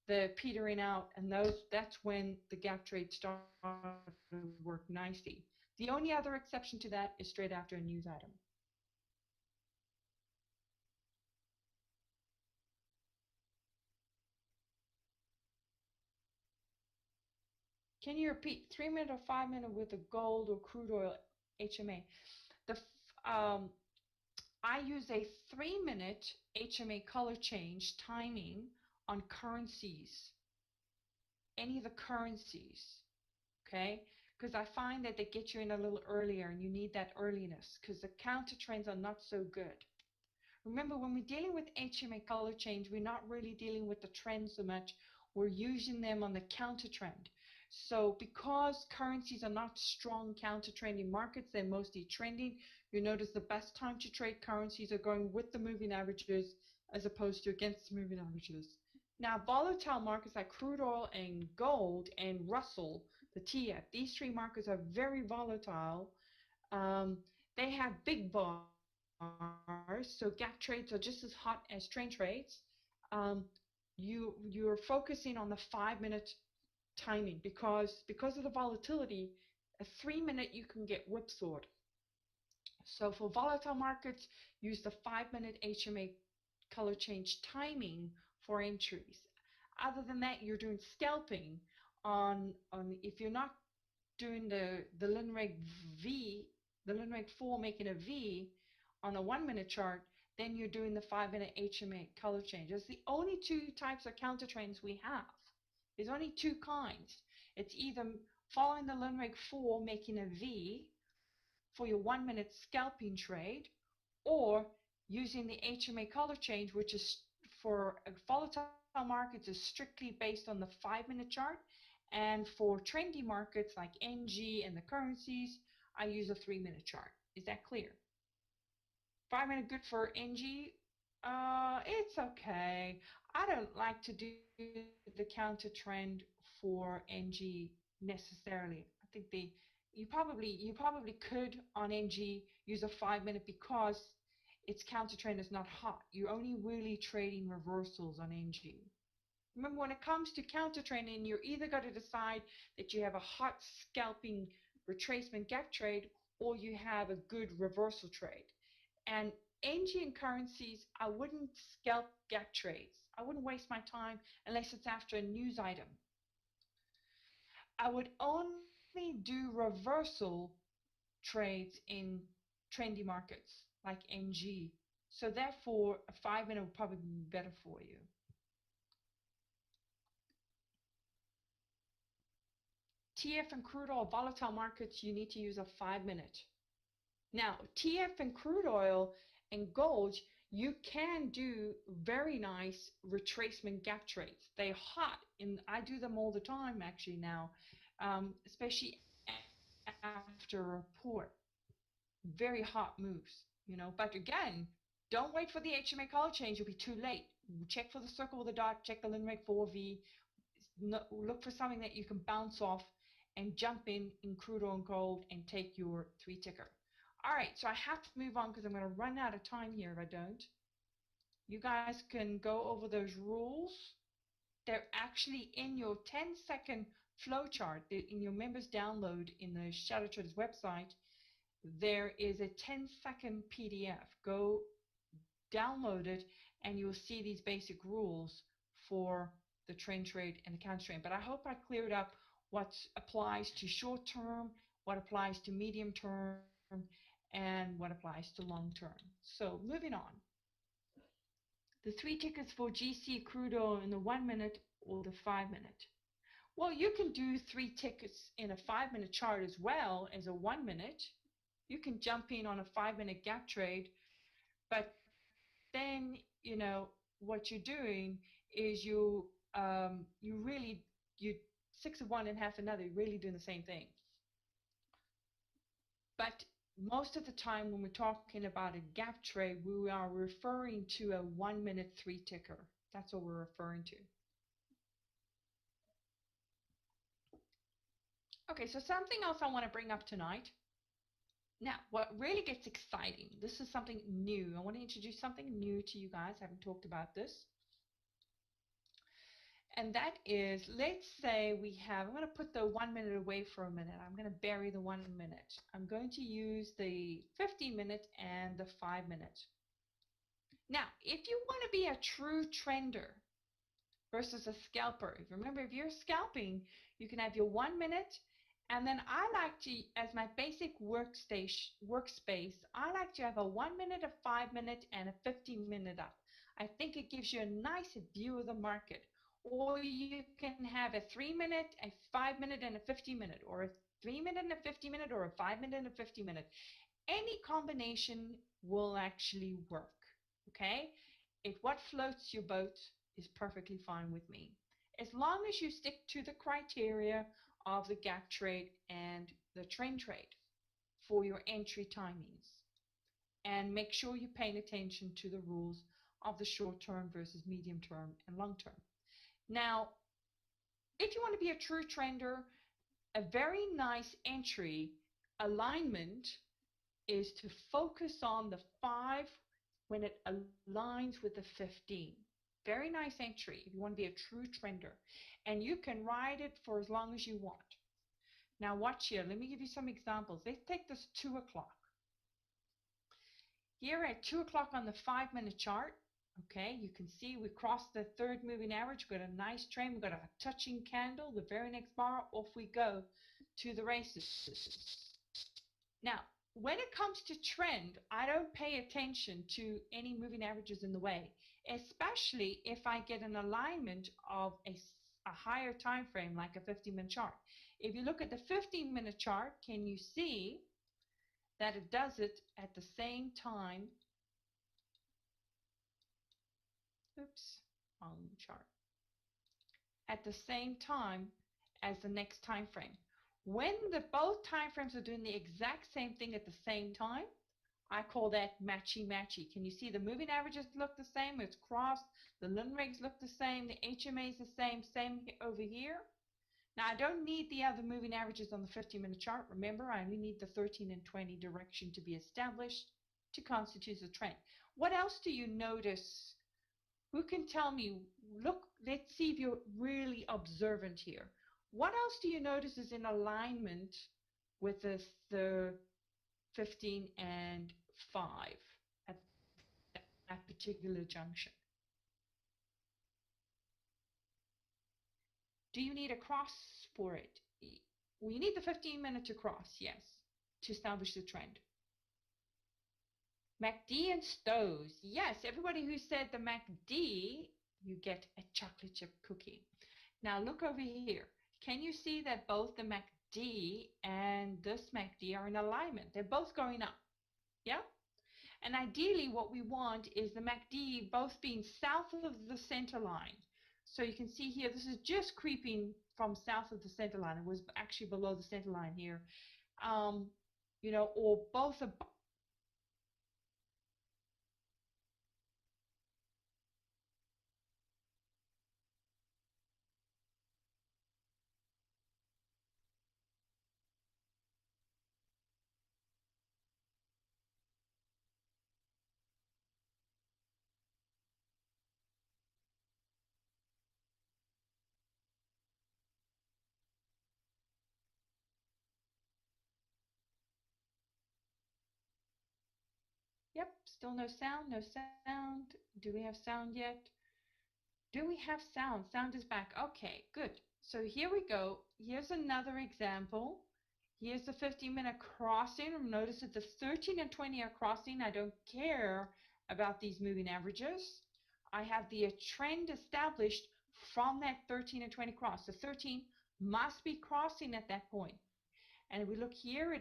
the petering out, and that's when the gap trades start to work nicely. The only other exception to that is straight after a news item. Can you repeat 3 minute or 5 minute with the gold or crude oil HMA? The I use a 3 minute HMA color change timing on currencies, any of the currencies, okay? Because I find that they get you in a little earlier and you need that earliness because the counter trends are not so good. Remember, when we're dealing with HMA color change, we're not really dealing with the trend so much. We're using them on the counter trend. So because currencies are not strong counter trending markets, they're mostly trending, you notice the best time to trade currencies are going with the moving averages as opposed to against the moving averages. Now, volatile markets like crude oil and gold and Russell, the TF, these 3 markets are very volatile. They have big bars, so gap trades are just as hot as trend trades. Um, you're focusing on the 5 minute timing because of the volatility. A 3 minute you can get whipsawed. So for volatile markets, use the 5 minute HMA color change timing for entries. Other than that, you're doing scalping on if you're not doing the LINRIG V, the LINRIG 4 making a V on a 1 minute chart, then you're doing the 5 minute HMA color change. It's the only 2 types of counter trends we have. There's only 2 kinds. It's either following the LINRIG 4 making a V for your 1 minute scalping trade, or using the HMA color change, which is for volatile markets is strictly based on the 5 minute chart. And for trendy markets like NG and the currencies, I use a 3 minute chart. Is that clear? 5 minute good for NG, It's okay. I don't like to do the counter trend for NG necessarily. I think you probably could on NG use a 5 minute because its counter trend is not hot. You're only really trading reversals on NG. Remember, when it comes to counter trending, you're either going to decide that you have a hot scalping retracement gap trade or you have a good reversal trade. And Asian currencies, I wouldn't scalp gap trades. I wouldn't waste my time unless it's after a news item. I would only do reversal trades in trendy markets like NG. So therefore, a 5 minute would probably be better for you. TF and crude oil volatile markets, you need to use a 5 minute. Now, TF and crude oil and gold, you can do very nice retracement gap trades. They're hot, and I do them all the time actually now, especially after a report. Very hot moves, But again, don't wait for the HMA color change. You'll be too late. Check for the circle with a dot. Check the Linreg 4V. Look for something that you can bounce off and jump in crude oil and gold and take your three ticker. All right, so I have to move on because I'm going to run out of time here if I don't. You guys can go over those rules. They're actually in your 10-second flowchart in your members download in the Shadow Traders website. There is a 10-second PDF. Go download it and you'll see these basic rules for the trend trade and the counter trade. But I hope I cleared up what applies to short term, what applies to medium term, and what applies to long term. So moving on. The three tickets for GC crude oil in the 1 minute or the 5 minute. Well, you can do three tickets in a 5 minute chart as well as a 1 minute. You can jump in on a 5 minute gap trade, but then what you're doing is you 6 of one and half another. You're really doing the same thing. But most of the time when we're talking about a gap trade, we are referring to a 1 minute three ticker. That's what we're referring to. Okay, so something else I want to bring up tonight. Now, what really gets exciting, this is something new. I want to introduce something new to you guys. I haven't talked about this. And that is, let's say I'm going to put the 1 minute away for a minute. I'm going to bury the 1 minute. I'm going to use the 15 minute and the 5 minute. Now, if you want to be a true trender versus a scalper, remember, if you're scalping, you can have your 1 minute. And then I like to, as my basic workspace, I like to have a 1 minute, a 5 minute, and a 15 minute up. I think it gives you a nice view of the market. Or you can have a 3 minute, a 5 minute, and a 15 minute, or a 3 minute and a 50 minute, or a 5 minute and a 50 minute. Any combination will actually work. Okay? What floats your boat is perfectly fine with me. As long as you stick to the criteria of the gap trade and the trend trade for your entry timings. And make sure you're paying attention to the rules of the short term versus medium term and long term. Now, if you want to be a true trender, a very nice entry alignment is to focus on the 5 when it aligns with the 15. Very nice entry if you want to be a true trender. And you can ride it for as long as you want. Now watch here. Let me give you some examples. Let's take this 2 o'clock. Here at 2 o'clock on the 5 minute chart, okay, you can see we crossed the third moving average. We've got a nice trend. We've got a touching candle. The very next bar, off we go to the races. Now, when it comes to trend, I don't pay attention to any moving averages in the way, especially if I get an alignment of a higher time frame like a 15-minute chart. If you look at the 15-minute chart, can you see that it does it at the same time? Oops, wrong chart. At the same time as the next time frame. When both time frames are doing the exact same thing at the same time, I call that matchy-matchy. Can you see the moving averages look the same? It's crossed. The Lindregs look the same. The HMA is the same. Same over here. Now, I don't need the other moving averages on the 15-minute chart. Remember, I only need the 13 and 20 direction to be established to constitute a trend. What else do you notice? Who can tell me? Look, let's see if you're really observant here. What else do you notice is in alignment with the 15 and 5 at that particular junction? Do you need a cross for it? Well, you need the 15-minute to cross, yes, to establish the trend. MACD and STOs. Yes, everybody who said the MACD, you get a chocolate chip cookie. Now look over here. Can you see that both the MACD and this MACD are in alignment? They're both going up. Yeah? And ideally what we want is the MACD both being south of the center line. So you can see here, this is just creeping from south of the center line. It was actually below the center line here. You know, or both above. Yep, still no sound, no sound. Do we have sound yet? Do we have sound? Sound is back. Okay, good. So here we go. Here's another example. Here's the 15-minute crossing. Notice that the 13 and 20 are crossing. I don't care about these moving averages. I have the trend established from that 13 and 20 cross. The 13 must be crossing at that point. And if we look here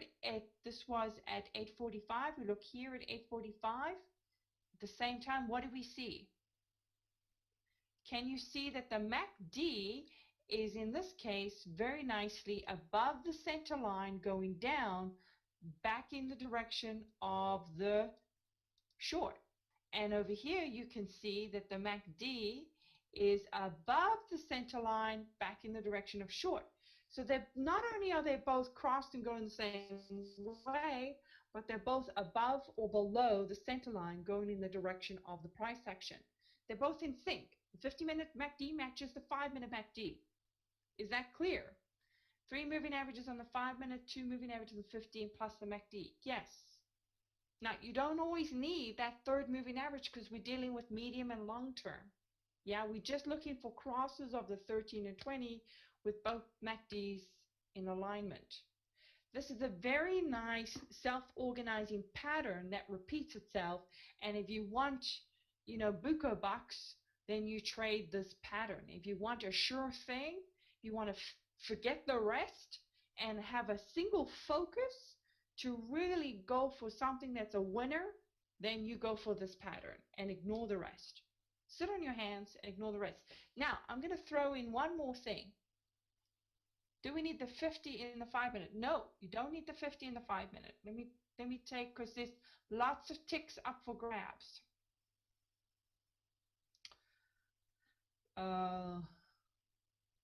this was at 8:45. We look here at 8:45. At the same time, what do we see? Can you see that the MACD is in this case very nicely above the center line going down back in the direction of the short? And over here you can see that the MACD is above the center line back in the direction of short. So they're not only are they both crossed and going the same way, but they're both above or below the center line going in the direction of the price action. They're both in sync. The 50-minute MACD matches the 5-minute MACD. Is that clear? 3 moving averages on the 5-minute, 2 moving averages on the 15 plus the MACD. Yes. Now, you don't always need that third moving average because we're dealing with medium and long term. Yeah, we're just looking for crosses of the 13 and 20 with both MACDs in alignment. This is a very nice self-organizing pattern that repeats itself. And if you want, you know, buco bucks, then you trade this pattern. If you want a sure thing, you want to forget the rest and have a single focus to really go for something that's a winner, then you go for this pattern and ignore the rest. Sit on your hands and ignore the rest. Now, I'm going to throw in one more thing. Do we need the 50 in the 5-minute? No, you don't need the 50 in the 5-minute. Let me take, because there's lots of ticks up for grabs.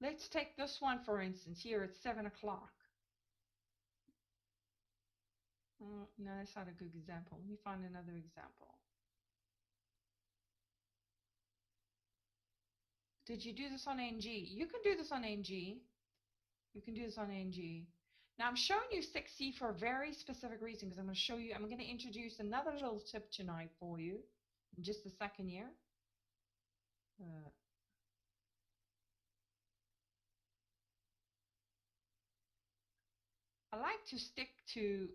Let's take this one, for instance. Here it's 7 o'clock. No, that's not a good example. Let me find another example. Did you do this on ANG? You can do this on ANG. You can do this on ANG. Now I'm showing you 6C for a very specific reason, because I'm going to introduce another little tip tonight for you in just a second here. I like to stick to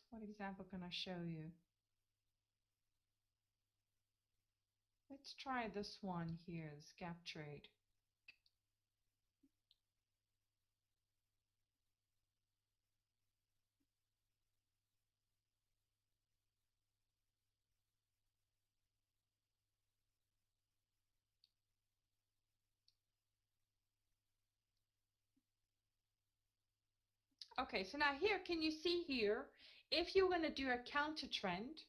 what example can I show you? Let's try this one here, this gap trade. Okay, so now here, can you see here, if you're going to do a counter trend,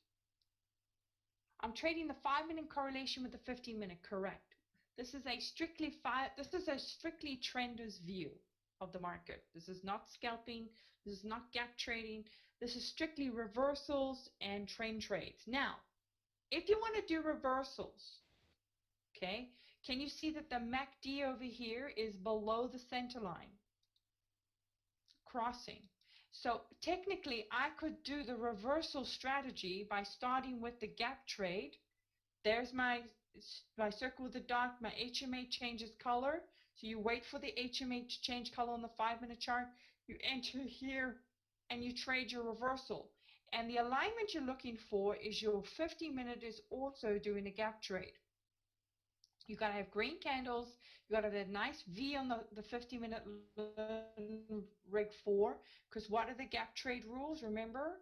I'm trading the 5-minute correlation with the 15-minute, correct. This is a strictly trender's view of the market. This is not scalping, this is not gap trading, this is strictly reversals and trend trades. Now, if you want to do reversals, okay, can you see that the MACD over here is below the center line? Crossing. So technically I could do the reversal strategy by starting with the gap trade. There's my circle with the dot, my HMA changes color. So you wait for the HMA to change color on the 5-minute chart. You enter here and you trade your reversal. And the alignment you're looking for is your 50-minute is also doing a gap trade. You got to have green candles. You got to have that nice V on the 50-minute rig 4. Because what are the gap trade rules? Remember,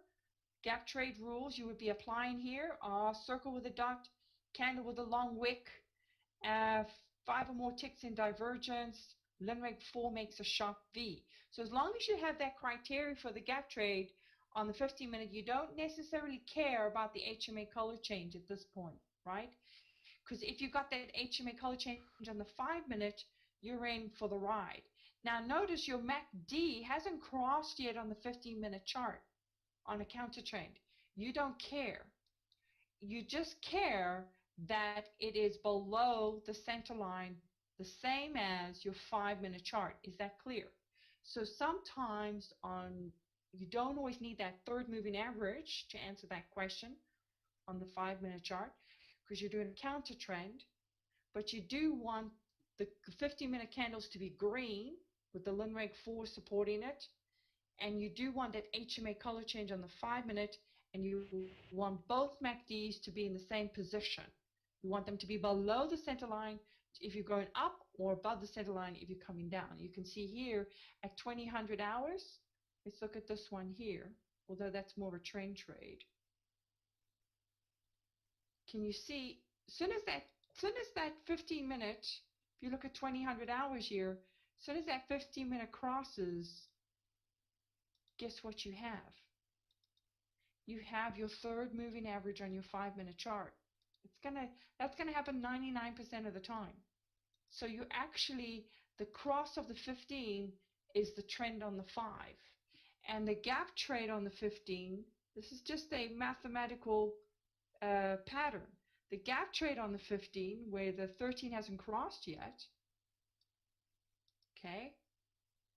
gap trade rules you would be applying here are circle with a dot, candle with a long wick, 5 or more ticks in divergence, Linreg 4 makes a sharp V. So as long as you have that criteria for the gap trade on the 15-minute, you don't necessarily care about the HMA color change at this point, right? Because if you got that HMA color change on the 5-minute, you're in for the ride. Now notice your MACD hasn't crossed yet on the 15-minute chart on a counter trend. You don't care. You just care that it is below the center line, the same as your 5-minute chart. Is that clear? So sometimes you don't always need that third moving average to answer that question on the 5-minute chart, because you're doing a counter trend, but you do want the 50-minute candles to be green with the Linreg 4 supporting it, and you do want that HMA color change on the 5-minute, and you want both MACDs to be in the same position. You want them to be below the center line if you're going up, or above the center line if you're coming down. You can see here at 2000 hours, let's look at this one here, although that's more of a trend trade. Can you see, soon as that 15-minute, if you look at 2000 hours here, soon as that 15-minute crosses, guess what you have? You have your third moving average on your 5-minute chart. That's gonna happen 99% of the time. So you actually, the cross of the 15 is the trend on the 5, and the gap trade on the 15. This is just a mathematical pattern. The gap trade on the 15, where the 13 hasn't crossed yet, okay,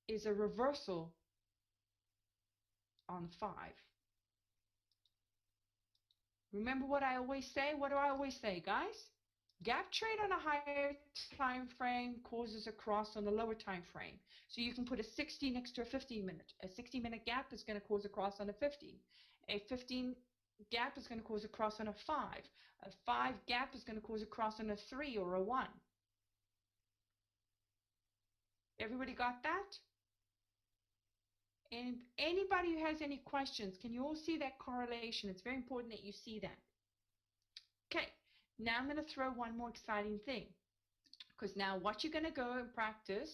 is a reversal on the 5. Remember what I always say? What do I always say, guys? Gap trade on a higher time frame causes a cross on a lower time frame. So you can put a 60 next to a 15-minute. A 60-minute gap is going to cause a cross on a 15. A 15 gap is going to cause a cross on a 5. A 5 gap is going to cause a cross on a 3 or a 1. Everybody got that? And anybody who has any questions, can you all see that correlation? It's very important that you see that. Okay, now I'm going to throw one more exciting thing. Because now what you're going to go and practice,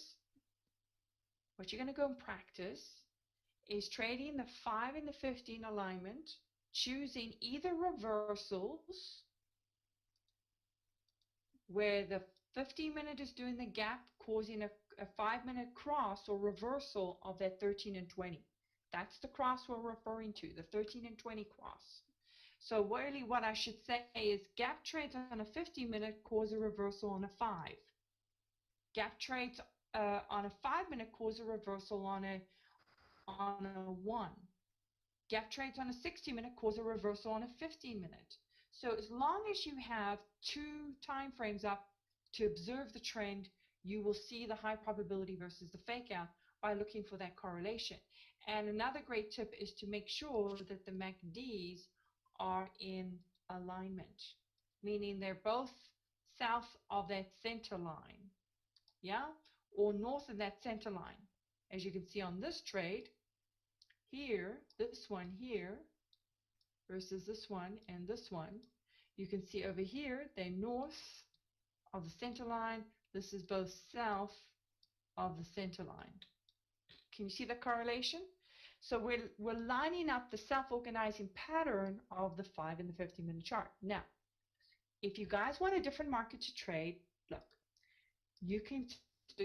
is trading the 5 and the 15 alignment, choosing either reversals, where the 15-minute is doing the gap, causing a 5-minute cross or reversal of that 13 and 20. That's the cross we're referring to, the 13 and 20 cross. So really what I should say is gap trades on a 50-minute cause a reversal on a 5. Gap trades on a 5-minute cause a reversal on a 1. Gap trades on a 60-minute cause a reversal on a 15-minute. So as long as you have 2 time frames up to observe the trend, you will see the high probability versus the fake out by looking for that correlation. And another great tip is to make sure that the MACDs are in alignment, meaning they're both south of that center line, yeah, or north of that center line. As you can see on this trade here, this one here versus this one and this one, you can see over here they're north of the center line. This is both south of the center line. Can you see the correlation? So we're lining up the self-organizing pattern of the 5 and the 15-minute chart. Now, if you guys want a different market to trade, look, you can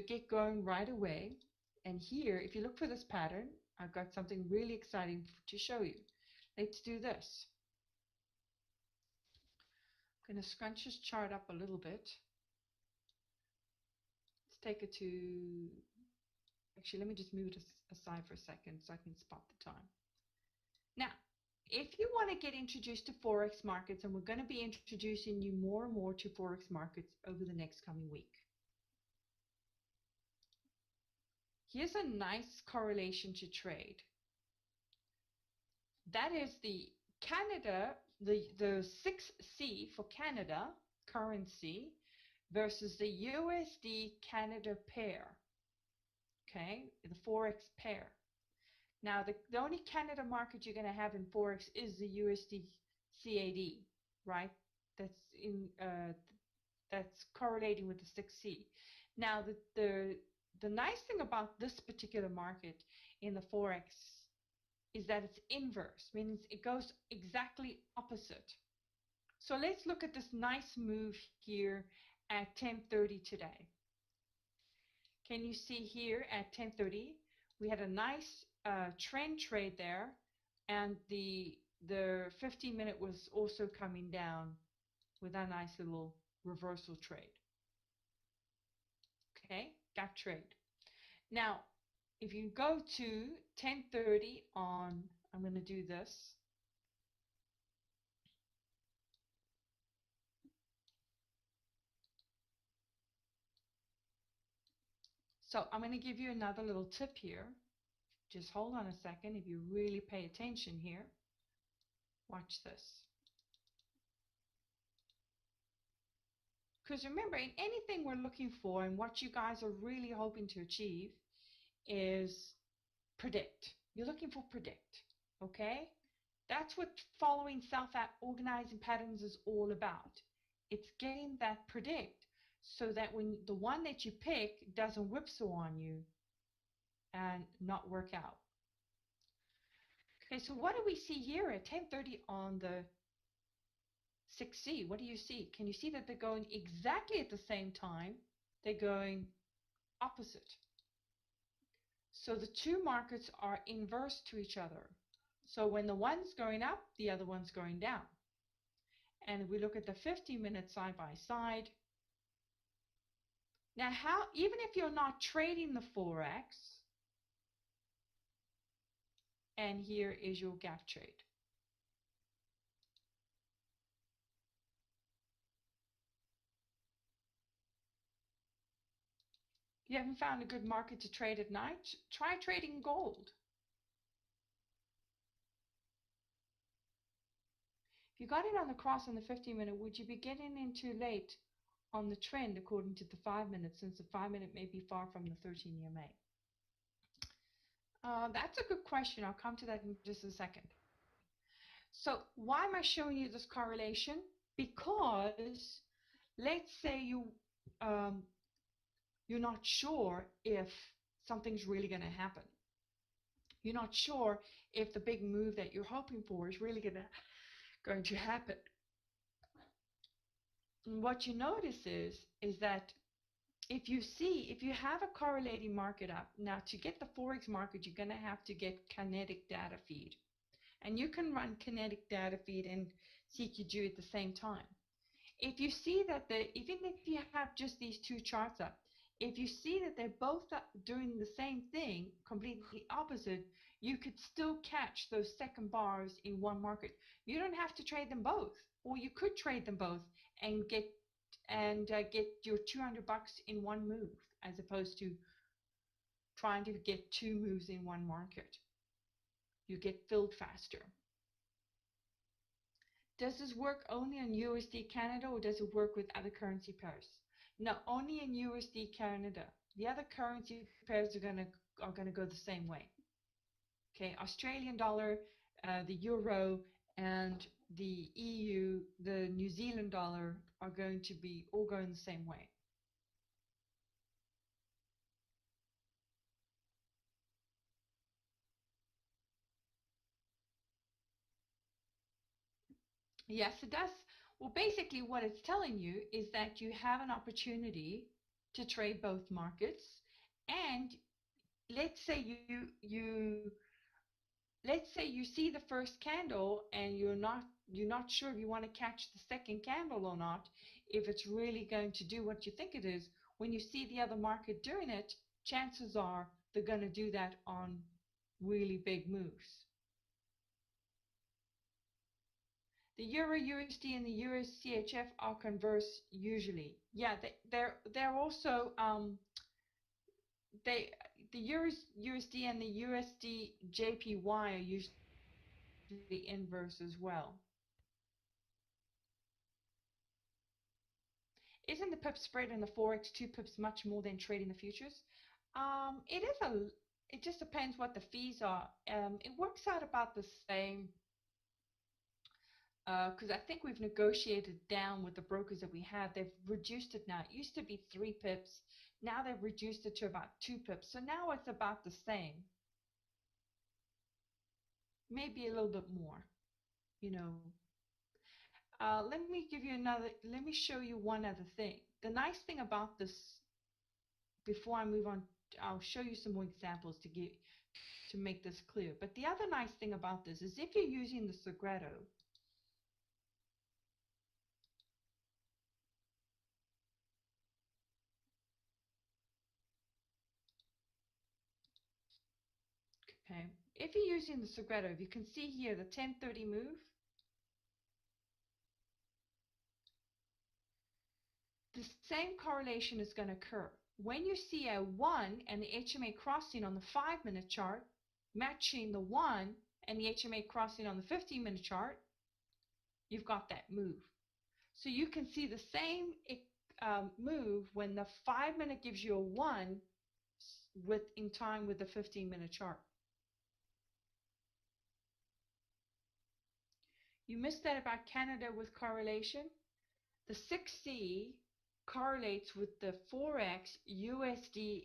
get going right away. And here, if you look for this pattern, I've got something really exciting to show you. Let's do this. I'm going to scrunch this chart up a little bit. Let's take it to, actually, let me just move it aside for a second so I can spot the time. Now, if you want to get introduced to Forex markets, and we're going to be introducing you more and more to Forex markets over the next coming week. Here's a nice correlation to trade. That is the Canada, the 6C for Canada currency versus the USD Canada pair. Okay, the Forex pair. Now, the only Canada market you're going to have in Forex is the USD CAD, right? That's correlating with the 6C. Now, the nice thing about this particular market in the Forex is that it's inverse, means it goes exactly opposite. So let's look at this nice move here at 10:30 today. Can you see here at 10:30 we had a nice trend trade there, and the 15-minute was also coming down with a nice little reversal trade. Okay, gap trade. Now, if you go to 10:30 on, I'm going to do this. So I'm going to give you another little tip here. Just hold on a second. If you really pay attention here, watch this. Because remember, in anything we're looking for and what you guys are really hoping to achieve is predict. You're looking for predict, okay? That's what following self-organizing patterns is all about. It's getting that predict so that when the one that you pick doesn't whipsaw on you and not work out. Okay, so what do we see here at 10:30 on the 6C? What do you see? Can you see that they're going exactly at the same time? They're going opposite. So the two markets are inverse to each other. So when the one's going up, the other one's going down. And if we look at the 15-minute side by side, now even if you're not trading the Forex, and here is your gap trade. You haven't found a good market to trade at night? Try trading gold. If you got in on the cross on the 15-minute, would you be getting in too late on the trend according to the 5-minute, since the 5-minute may be far from the 13-year May? That's a good question. I'll come to that in just a second. So why am I showing you this correlation? Because let's say you're not sure if something's really going to happen. You're not sure if the big move that you're hoping for is really going to happen. And what you notice is that if you have a correlating market up, now to get the Forex market, you're going to have to get kinetic data feed. And you can run kinetic data feed and CQG at the same time. If you see that even if you have just these two charts up, if you see that they're both doing the same thing, completely opposite, you could still catch those second bars in one market. You don't have to trade them both, or you could trade them both and get your $200 in one move, as opposed to trying to get two moves in one market. You get filled faster. Does this work only on USD Canada, or does it work with other currency pairs? No, only in USD Canada. The other currency pairs are gonna go the same way. Okay, Australian dollar, the euro, and the EU, the New Zealand dollar are going to be all going the same way. Yes, it does. Well, basically, what it's telling you is that you have an opportunity to trade both markets, and let's say let's say you see the first candle and you're not sure if you want to catch the second candle or not, if it's really going to do what you think it is. When you see the other market doing it, chances are they're going to do that on really big moves. The Euro USD and the Euro CHF are converse usually. Yeah, they're also they the Euro USD and the USD JPY are usually inverse as well. Isn't the pip spread in the forex 2 pips much more than trading the futures? It is a. It just depends what the fees are. It works out about the same. Because I think we've negotiated down with the brokers that we have. They've reduced it now. It used to be 3 pips. Now they've reduced it to about 2 pips. So now it's about the same, maybe a little bit more. You know. Let me give you another. Let me show you one other thing. The nice thing about this, before I move on, I'll show you some more examples to make this clear. But the other nice thing about this is if you're using the Segredo, okay, if you're using the Segredo, you can see here the 1030 move. The same correlation is going to occur. When you see a 1 and the HMA crossing on the 5-minute chart, matching the 1 and the HMA crossing on the 15-minute chart, you've got that move. So you can see the same move when the 5-minute gives you a 1 in time with the 15-minute chart. You missed that about Canada with correlation. The 6C correlates with the Forex USD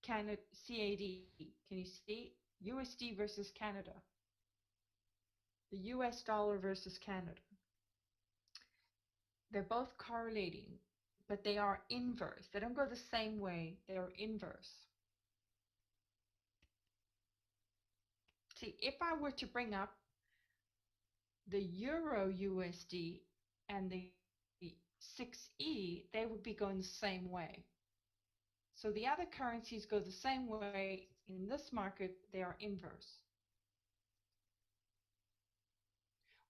Canada CAD. Can you see? USD versus Canada. The US dollar versus Canada. They're both correlating, but they are inverse. They don't go the same way. They are inverse. See, if I were to bring up the Euro USD and the 6E, they would be going the same way. So the other currencies go the same way. In this market, they are inverse.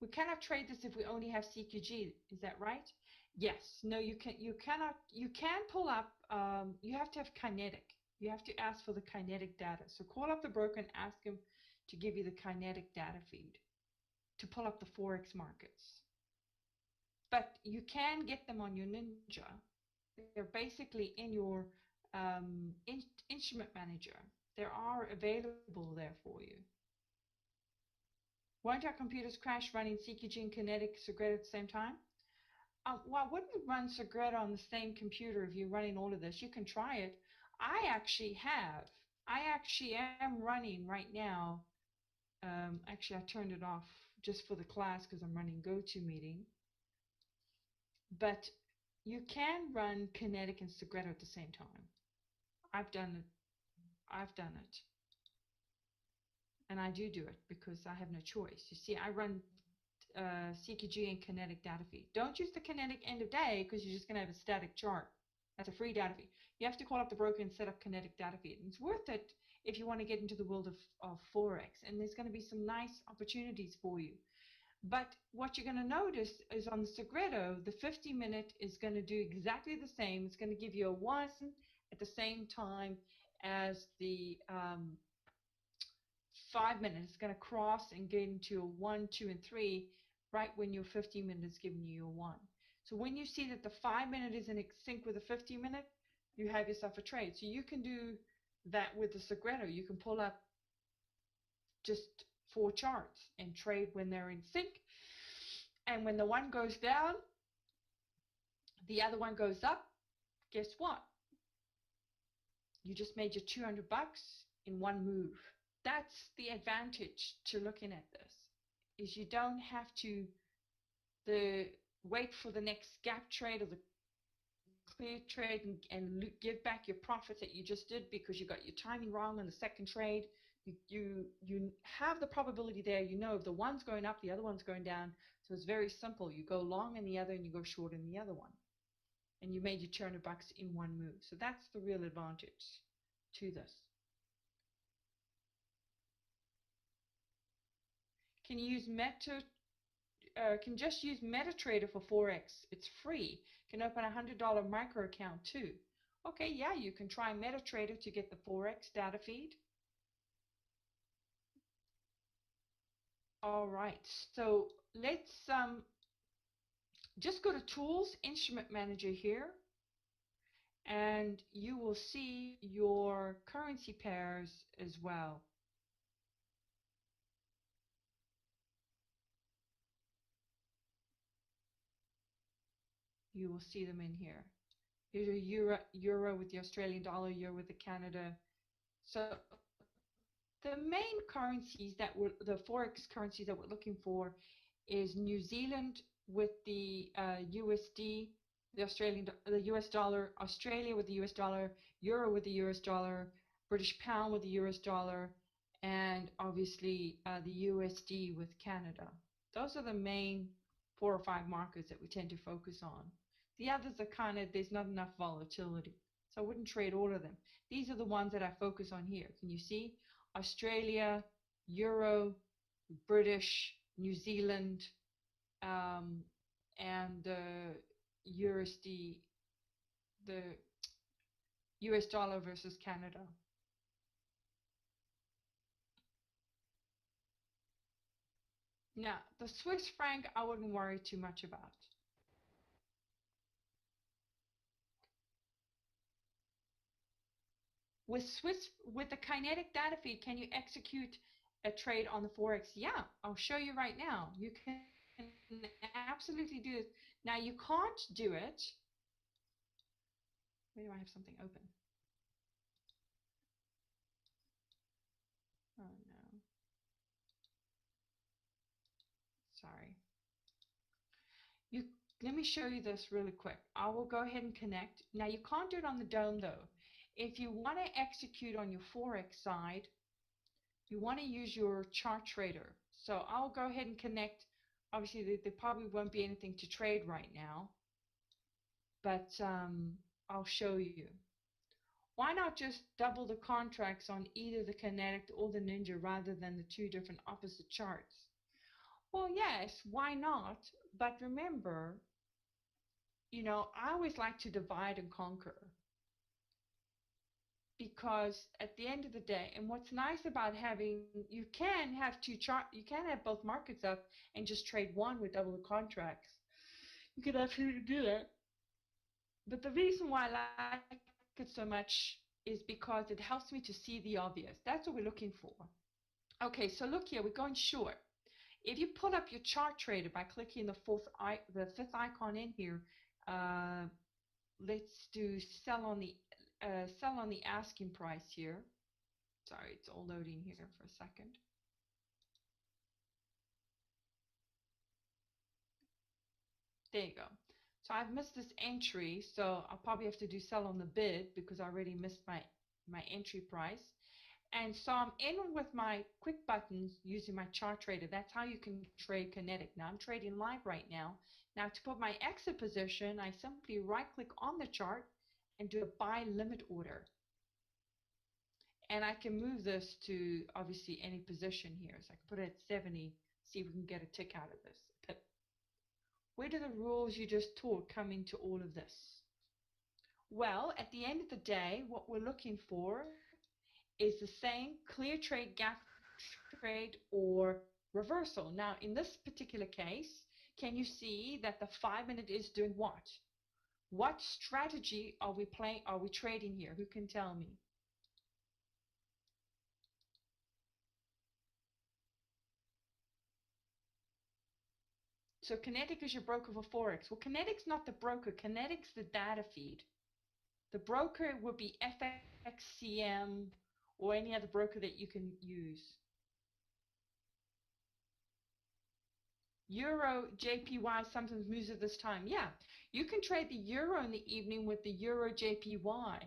We cannot trade this if we only have CQG. Is that right? Yes. No, you cannot. You can pull up. You have to have kinetic. You have to ask for the kinetic data. So call up the broker and ask him to give you the kinetic data feed to pull up the Forex markets. But you can get them on your Ninja. They're basically in your instrument manager. They are available there for you. Won't our computers crash running CQG and Kinetic Segredo at the same time? Well, I wouldn't run Segredo on the same computer if you're running all of this. You can try it. I actually have. I actually am running right now. Actually, I turned it off just for the class because I'm running GoToMeeting. But you can run Kinetic and Segredo at the same time. I've done it. I've done it. And I do it because I have no choice. You see, I run CQG and kinetic data feed. Don't use the kinetic end of day because you're just going to have a static chart. That's a free data feed. You have to call up the broker and set up kinetic data feed. And it's worth it if you want to get into the world of Forex. And there's going to be some nice opportunities for you. But what you're going to notice is on the Segredo, the 50-minute is going to do exactly the same. It's going to give you a 1 at the same time as the 5 minutes. It's going to cross and get into a 1, 2, and 3 right when your 50-minute is giving you a 1. So when you see that the 5-minute is in sync with the 50-minute, you have yourself a trade. So you can do that with the Segredo. You can pull up just 4 charts and trade when they're in sync. And when the one goes down, the other one goes up. Guess what? You just made your 200 bucks in one move. That's the advantage to looking at this, is you don't have to the wait for the next gap trade or the clear trade and give back your profits that you just did because you got your timing wrong on the second trade. You have the probability there. You know if the one's going up, the other one's going down. So it's very simple. You go long in the other and you go short in the other one. And you made your $200 in one move. So that's the real advantage to this. Can you use can just use MetaTrader for Forex. It's free. You can open a $100 micro account too. Okay, yeah, you can try MetaTrader to get the Forex data feed. All right, so let's just go to Tools, Instrument Manager here, and you will see your currency pairs as well. You will see them in here. Here's your euro with the Australian dollar, euro with the Canada. So the main currencies that the forex currencies that we're looking for is New Zealand with the USD, the US dollar, Australia with the US dollar, euro with the US dollar, British pound with the US dollar, and obviously the USD with Canada. Those are the main 4 or 5 markets that we tend to focus on. The others are kind of, there's not enough volatility, so I wouldn't trade all of them. These are the ones that I focus on here. Can you see? Australia, Euro, British, New Zealand, and the USD, the US dollar versus Canada. Now, the Swiss franc, I wouldn't worry too much about. With the kinetic data feed, can you execute a trade on the Forex? Yeah, I'll show you right now. You can absolutely do it. Now, you can't do it. Where do I have something open? Oh, no. Sorry. You Let me show you this really quick. I will go ahead and connect. Now you can't do it on the dome though. If you want to execute on your Forex side, you want to use your chart trader. So I'll go ahead and connect. Obviously there probably won't be anything to trade right now, but I'll show you. Why not just double the contracts on either the Kinetic or the Ninja rather than the 2 different opposite charts? Well, yes, why not? But remember, I always like to divide and conquer because at the end of the day, and what's nice about you can have you can have both markets up and just trade one with double the contracts. You can absolutely do that. But the reason why I like it so much is because it helps me to see the obvious. That's what we're looking for. Okay, so look here, we're going short. If you pull up your chart trader by clicking the fifth icon in here, uh, let's do sell on the asking price here. Sorry, it's all loading here for a second. There you go. So I've missed this entry, so I'll probably have to do sell on the bid because I already missed my entry price. And so I'm in with my quick buttons using my chart trader. That's how you can trade kinetic. Now I'm trading live right now. Now to put my exit position, I simply right click on the chart and do a buy limit order. And I can move this to obviously any position here. So I can put it at 70, see if we can get a tick out of this. Pip. Where do the rules you just taught come into all of this? Well, at the end of the day, what we're looking for is the same clear trade, gap trade, or reversal. Now, in this particular case, can you see that the 5-minute is doing what? What strategy are we trading here? Who can tell me? So Kinetic is your broker for Forex. Well, Kinetic's not the broker. Kinetic's the data feed. The broker would be FXCM or any other broker that you can use. Euro JPY sometimes moves at this time. Yeah, you can trade the euro in the evening with the euro JPY.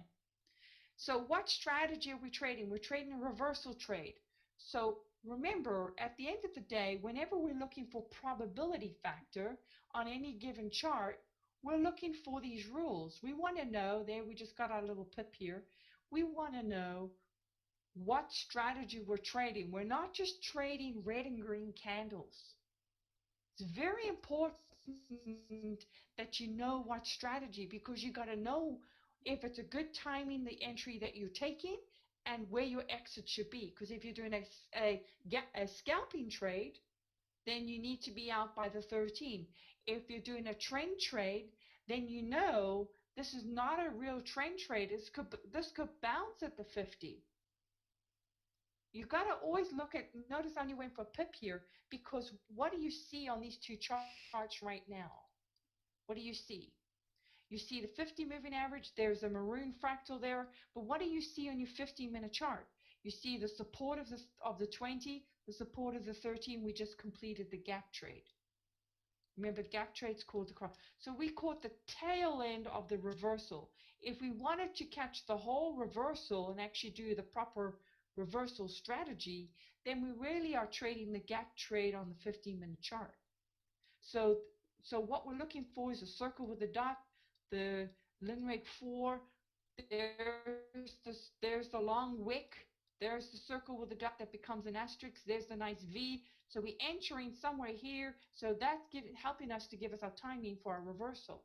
So what strategy are we trading? We're trading a reversal trade. So remember, at the end of the day, whenever we're looking for probability factor on any given chart, we're looking for these rules. We want to know, there we just got our little pip here. We want to know what strategy we're trading. We're not just trading red and green candles. It's very important that you know what strategy, because you got to know if it's a good timing, the entry that you're taking, and where your exit should be. Because if you're doing a scalping trade, then you need to be out by the 13. If you're doing a trend trade, then you know this is not a real trend trade. This could bounce at the 50. You got to always look at, notice I only went for a pip here, because what do you see on these two charts right now? What do you see? You see the 50 moving average, there's a maroon fractal there, but what do you see on your 15-minute chart? You see the support of the 20, the support of the 13. We just completed the gap trade. Remember, the gap trade's called the cross. So we caught the tail end of the reversal. If we wanted to catch the whole reversal and actually do the proper reversal strategy, then we really are trading the gap trade on the 15-minute chart. So what we're looking for is a circle with a dot, the Linreg 4, there's the long wick, there's the circle with a dot that becomes an asterisk, there's the nice V. So we're entering somewhere here, so that's helping us to give us our timing for our reversal.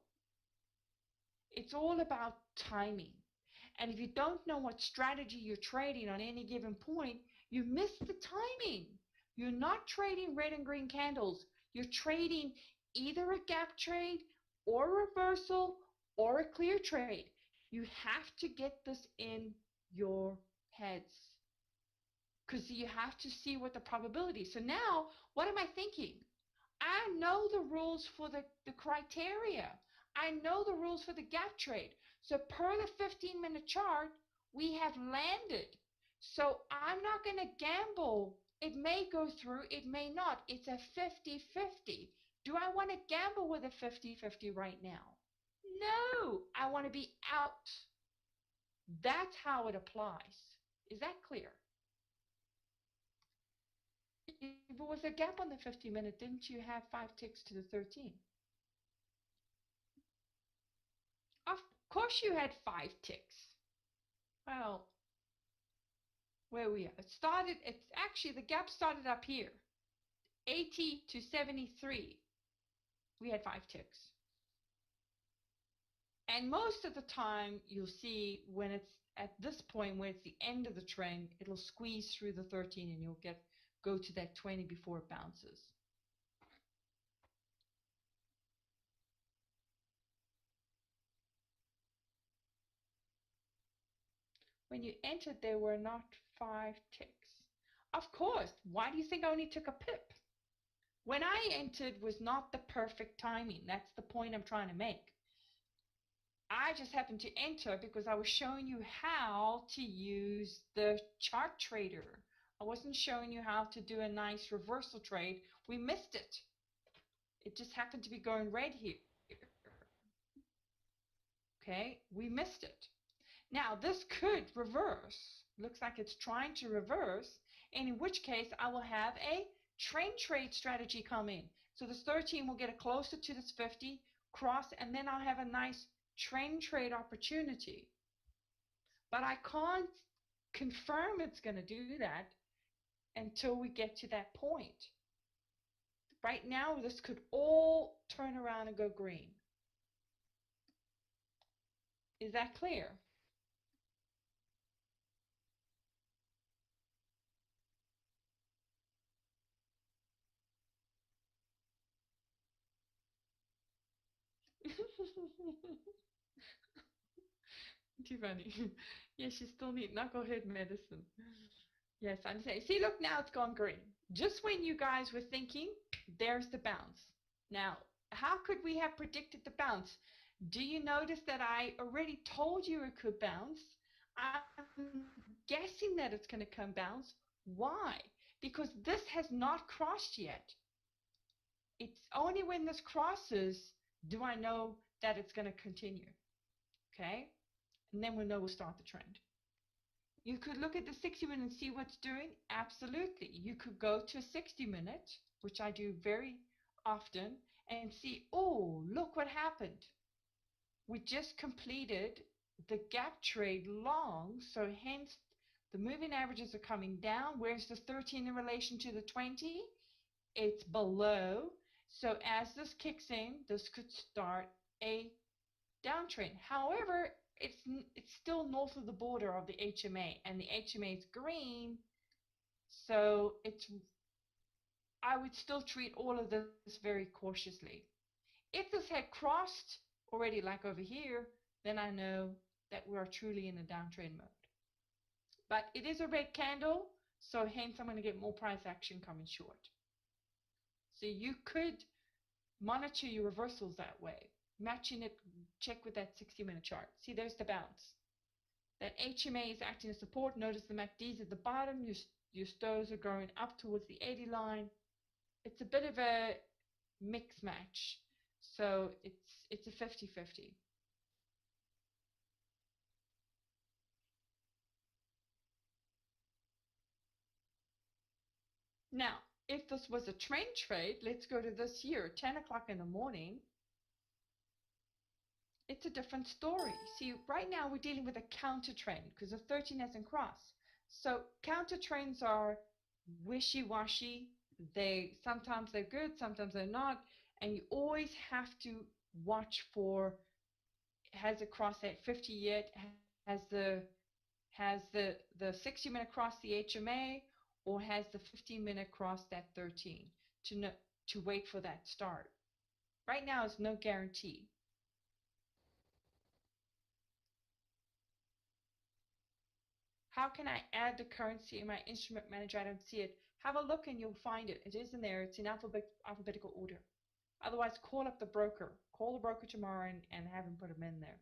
It's all about timing. And if you don't know what strategy you're trading on any given point, you miss the timing. You're not trading red and green candles. You're trading either a gap trade or a reversal or a clear trade. You have to get this in your heads, because you have to see what the probability. So now, what am I thinking? I know the rules for the criteria. I know the rules for the gap trade. So per the 15-minute chart, we have landed. So I'm not going to gamble. It may go through, it may not. It's a 50-50. Do I want to gamble with a 50-50 right now? No, I want to be out. That's how it applies. Is that clear? If it was a gap on the 50-minute, didn't you have 5 ticks to the 13? Of course you had 5 ticks. Well, where we are. It's actually, the gap started up here. 80 to 73. We had 5 ticks. And most of the time, you'll see when it's at this point, where it's the end of the trend, it'll squeeze through the 13 and you'll go to that 20 before it bounces. When you entered, there were not 5 ticks. Of course, why do you think I only took a pip? When I entered was not the perfect timing. That's the point I'm trying to make. I just happened to enter because I was showing you how to use the chart trader. I wasn't showing you how to do a nice reversal trade. We missed it. It just happened to be going red here. Okay, we missed it. Now this could reverse. Looks like it's trying to reverse, and in which case I will have a trend trade strategy come in. So this 13 will get closer to this 50, cross, and then I'll have a nice trend trade opportunity. But I can't confirm it's going to do that until we get to that point. Right now, this could all turn around and go green. Is that clear? Too funny. Yes, you still need knucklehead medicine. Yes, I'm saying. See, look, now it's gone green. Just when you guys were thinking, there's the bounce. Now, how could we have predicted the bounce? Do you notice that I already told you it could bounce? I'm guessing that it's going to come bounce. Why? Because this has not crossed yet. It's only when this crosses do I know that it's going to continue. Okay? And then we'll start the trend. You could look at the 60-minute and see what's doing. Absolutely. You could go to a 60-minute, which I do very often, and see, oh, look what happened. We just completed the gap trade long, so hence the moving averages are coming down. Where's the 13 in relation to the 20? It's below. So as this kicks in, this could start a downtrend. However, it's still north of the border of the HMA, and the HMA is green, so I would still treat all of this very cautiously. If this had crossed already, like over here, then I know that we are truly in a downtrend mode. But it is a red candle, so hence I'm going to get more price action coming short. So you could monitor your reversals that way, matching it, check with that 60-minute chart. See, there's the bounce. That HMA is acting as support. Notice the MACD's at the bottom. Your stows are going up towards the 80 line. It's a bit of a mix match. So it's a 50-50. Now, if this was a trend trade, let's go to this here, 10 o'clock in the morning. It's a different story. See, right now we're dealing with a counter trend because the 13 hasn't crossed. So counter trends are wishy-washy. Sometimes they're good, sometimes they're not, and you always have to watch for, has it crossed that 50 yet? Has the 60-minute crossed the HMA, or has the 15-minute crossed that 13 to wait for that start? Right now is no guarantee. How can I add the currency in my instrument manager? I don't see it. Have a look and you'll find it. It is in there. It's in alphabetical order. Otherwise, call up the broker. Call the broker tomorrow and have him put them in there.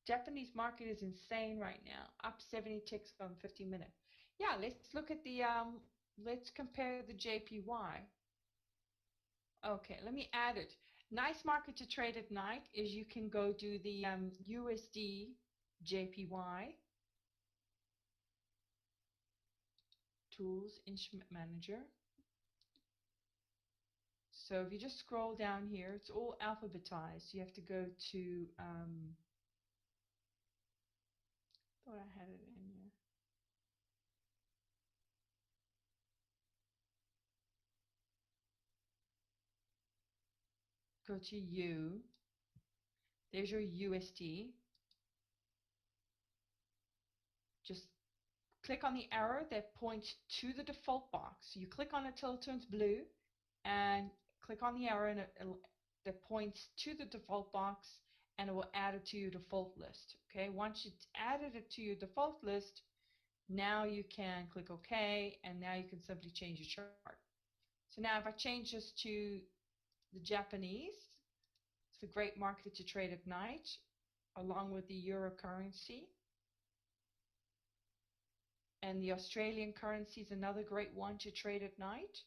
Japanese market is insane right now. Up 70 ticks on 50-minute. Yeah, let's look at the let's compare the JPY. Okay, let me add it. Nice market to trade at night is you can go do the USD JPY. Tools, Instrument Manager. So if you just scroll down here, it's all alphabetized. You have to go to, thought I had it in here. Go to U. There's your USD. Just click on the arrow that points to the default box. You click on it till it turns blue, and click on the arrow and that points to the default box, and it will add it to your default list. Okay, once it's added it to your default list, now you can click OK, and now you can simply change your chart. So now if I change this to the Japanese, it's a great market to trade at night, along with the euro currency. And the Australian currency is another great one to trade at night.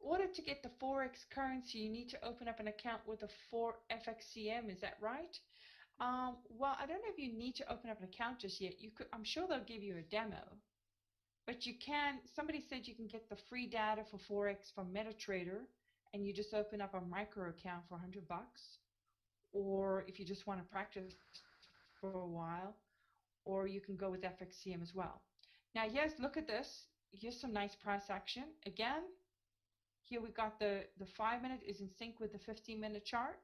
In order to get the Forex currency, you need to open up an account with a FXCM, is that right? Well, I don't know if you need to open up an account just yet. I'm sure they'll give you a demo. But you can, somebody said you can get the free data for Forex from MetaTrader, and you just open up a micro account for $100. Or if you just want to practice for a while, or you can go with FXCM as well. Now, yes, look at this. Here's some nice price action. Again, here we got the 5-minute is in sync with the 15-minute chart.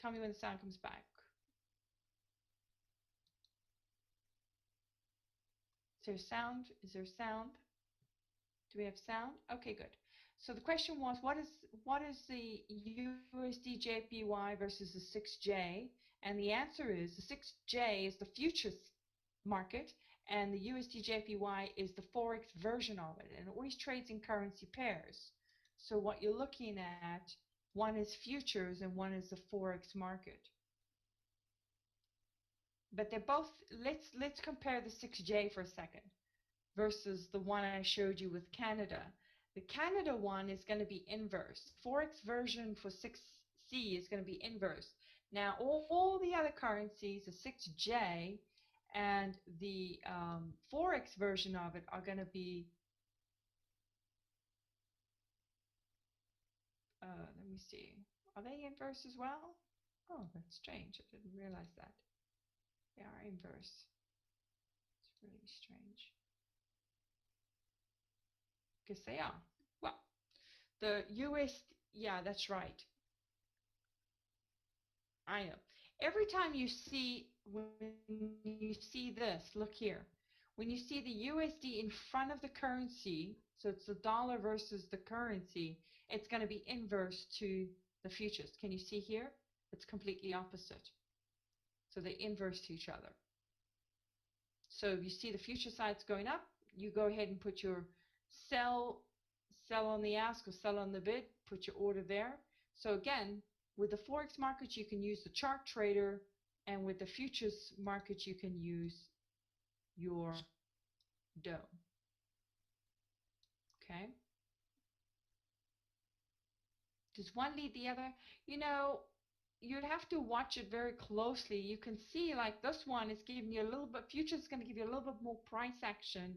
Tell me when the sound comes back. Is there sound? Is there sound? Do we have sound? Okay, good. So the question was, what is the USD JPY versus the 6J? And the answer is the 6J is the futures market, and the USD JPY is the forex version of it, and it always trades in currency pairs. So what you're looking at, one is futures and one is the forex market. But they're both. Let's compare the 6J for a second versus the one I showed you with Canada. The Canada one is going to be inverse. Forex version for 6C is going to be inverse. Now, all the other currencies, the 6J and the Forex version of it are going to be, let me see, are they inverse as well? Oh, that's strange. I didn't realize that. They are inverse. It's really strange. Guess they are. Well, the US, yeah, that's right. I know. Every time you see, when you see this, look here. When you see the USD in front of the currency, so it's the dollar versus the currency, it's going to be inverse to the futures. Can you see here? It's completely opposite. So they're inverse to each other. So if you see the future side's going up, you go ahead and put your sell on the ask or sell on the bid, put your order there. So again, with the Forex market, you can use the chart trader, and with the futures market, you can use your dome. Okay? Does one lead the other? You know, you'd have to watch it very closely. You can see like this one is giving you a little bit, futures is going to give you a little bit more price action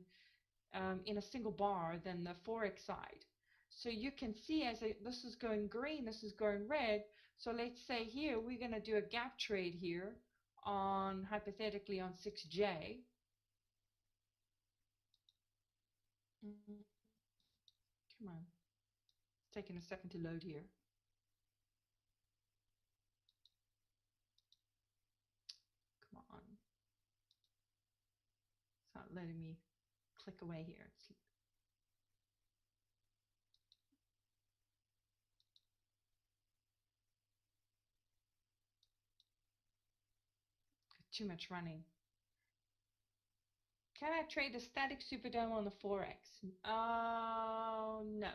in a single bar than the Forex side. So you can see as this is going green, this is going red. So let's say here we're going to do a gap trade here on, hypothetically, on 6J. Come on. It's taking a second to load here. Come on. It's not letting me click away here. It's too much running. Can I trade a static superdome on the Forex? Oh, no.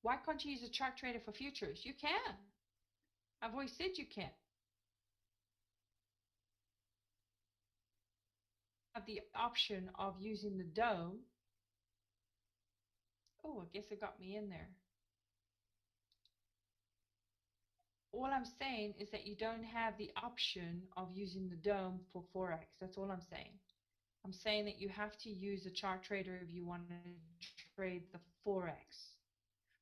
Why can't you use a chart trader for futures? You can. I've always said you can. Have the option of using the dome. Oh, I guess it got me in there. All I'm saying is that you don't have the option of using the dome for Forex. That's all I'm saying. I'm saying that you have to use a chart trader if you want to trade the Forex.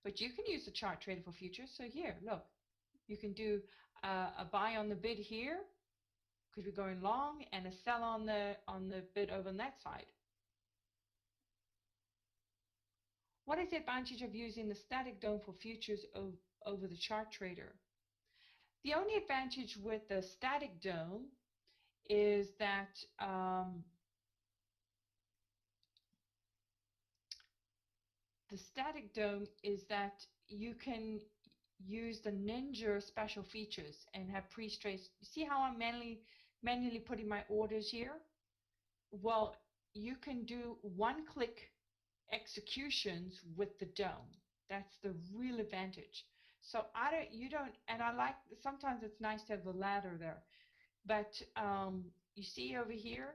But you can use the chart trader for futures. So here, look, you can do a buy on the bid here, because we're going long, and a sell on the bid over on that side. What is the advantage of using the static dome for futures over the chart trader? The only advantage with the static dome is that you can use the Ninja special features and have pre-traced. You see how I'm manually putting my orders here? Well, you can do one-click executions with the dome. That's the real advantage. So and I like, sometimes it's nice to have the ladder there. But you see over here,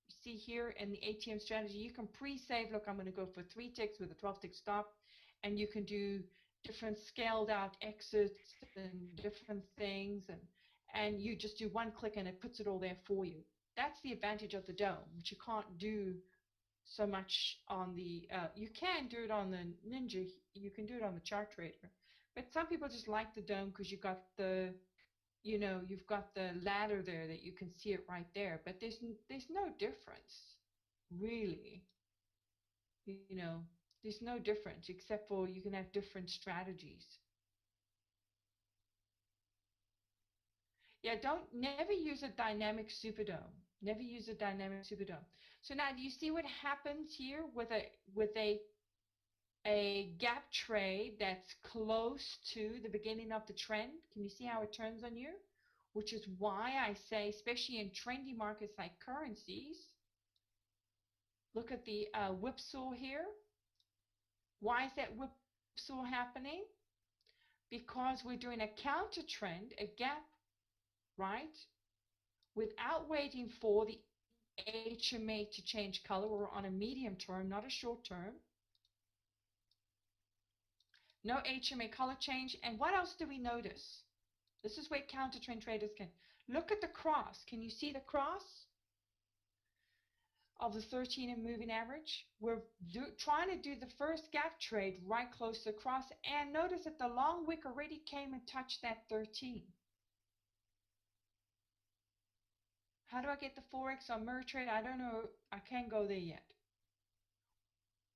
you see here in the ATM strategy, you can pre-save, look, I'm going to go for 3 ticks with a 12-tick stop, and you can do different scaled out exits and different things, and you just do one click and it puts it all there for you. That's the advantage of the dome, which you can't do so much on the, you can do it on the Ninja, you can do it on the chart trader, but some people just like the dome because you've got the, you've got the ladder there that you can see it right there, but there's no difference, really. There's no difference except for you can have different strategies. Yeah, don't never use a dynamic superdome. Never use a dynamic superdome. So now do you see what happens here with a gap trade that's close to the beginning of the trend? Can you see how it turns on you? Which is why I say, especially in trendy markets like currencies, look at the whipsaw here. Why is that whipsaw happening? Because we're doing a counter trend, a gap, right? Without waiting for the HMA to change color. We're on a medium term, not a short term. No HMA color change. And what else do we notice? This is where counter trend traders can look at the cross. Can you see the cross of the 13 and moving average? We're trying to do the first gap trade right close to the cross, and notice that the long wick already came and touched that 13. How do I get the Forex on mirror trade? I don't know. I can't go there yet.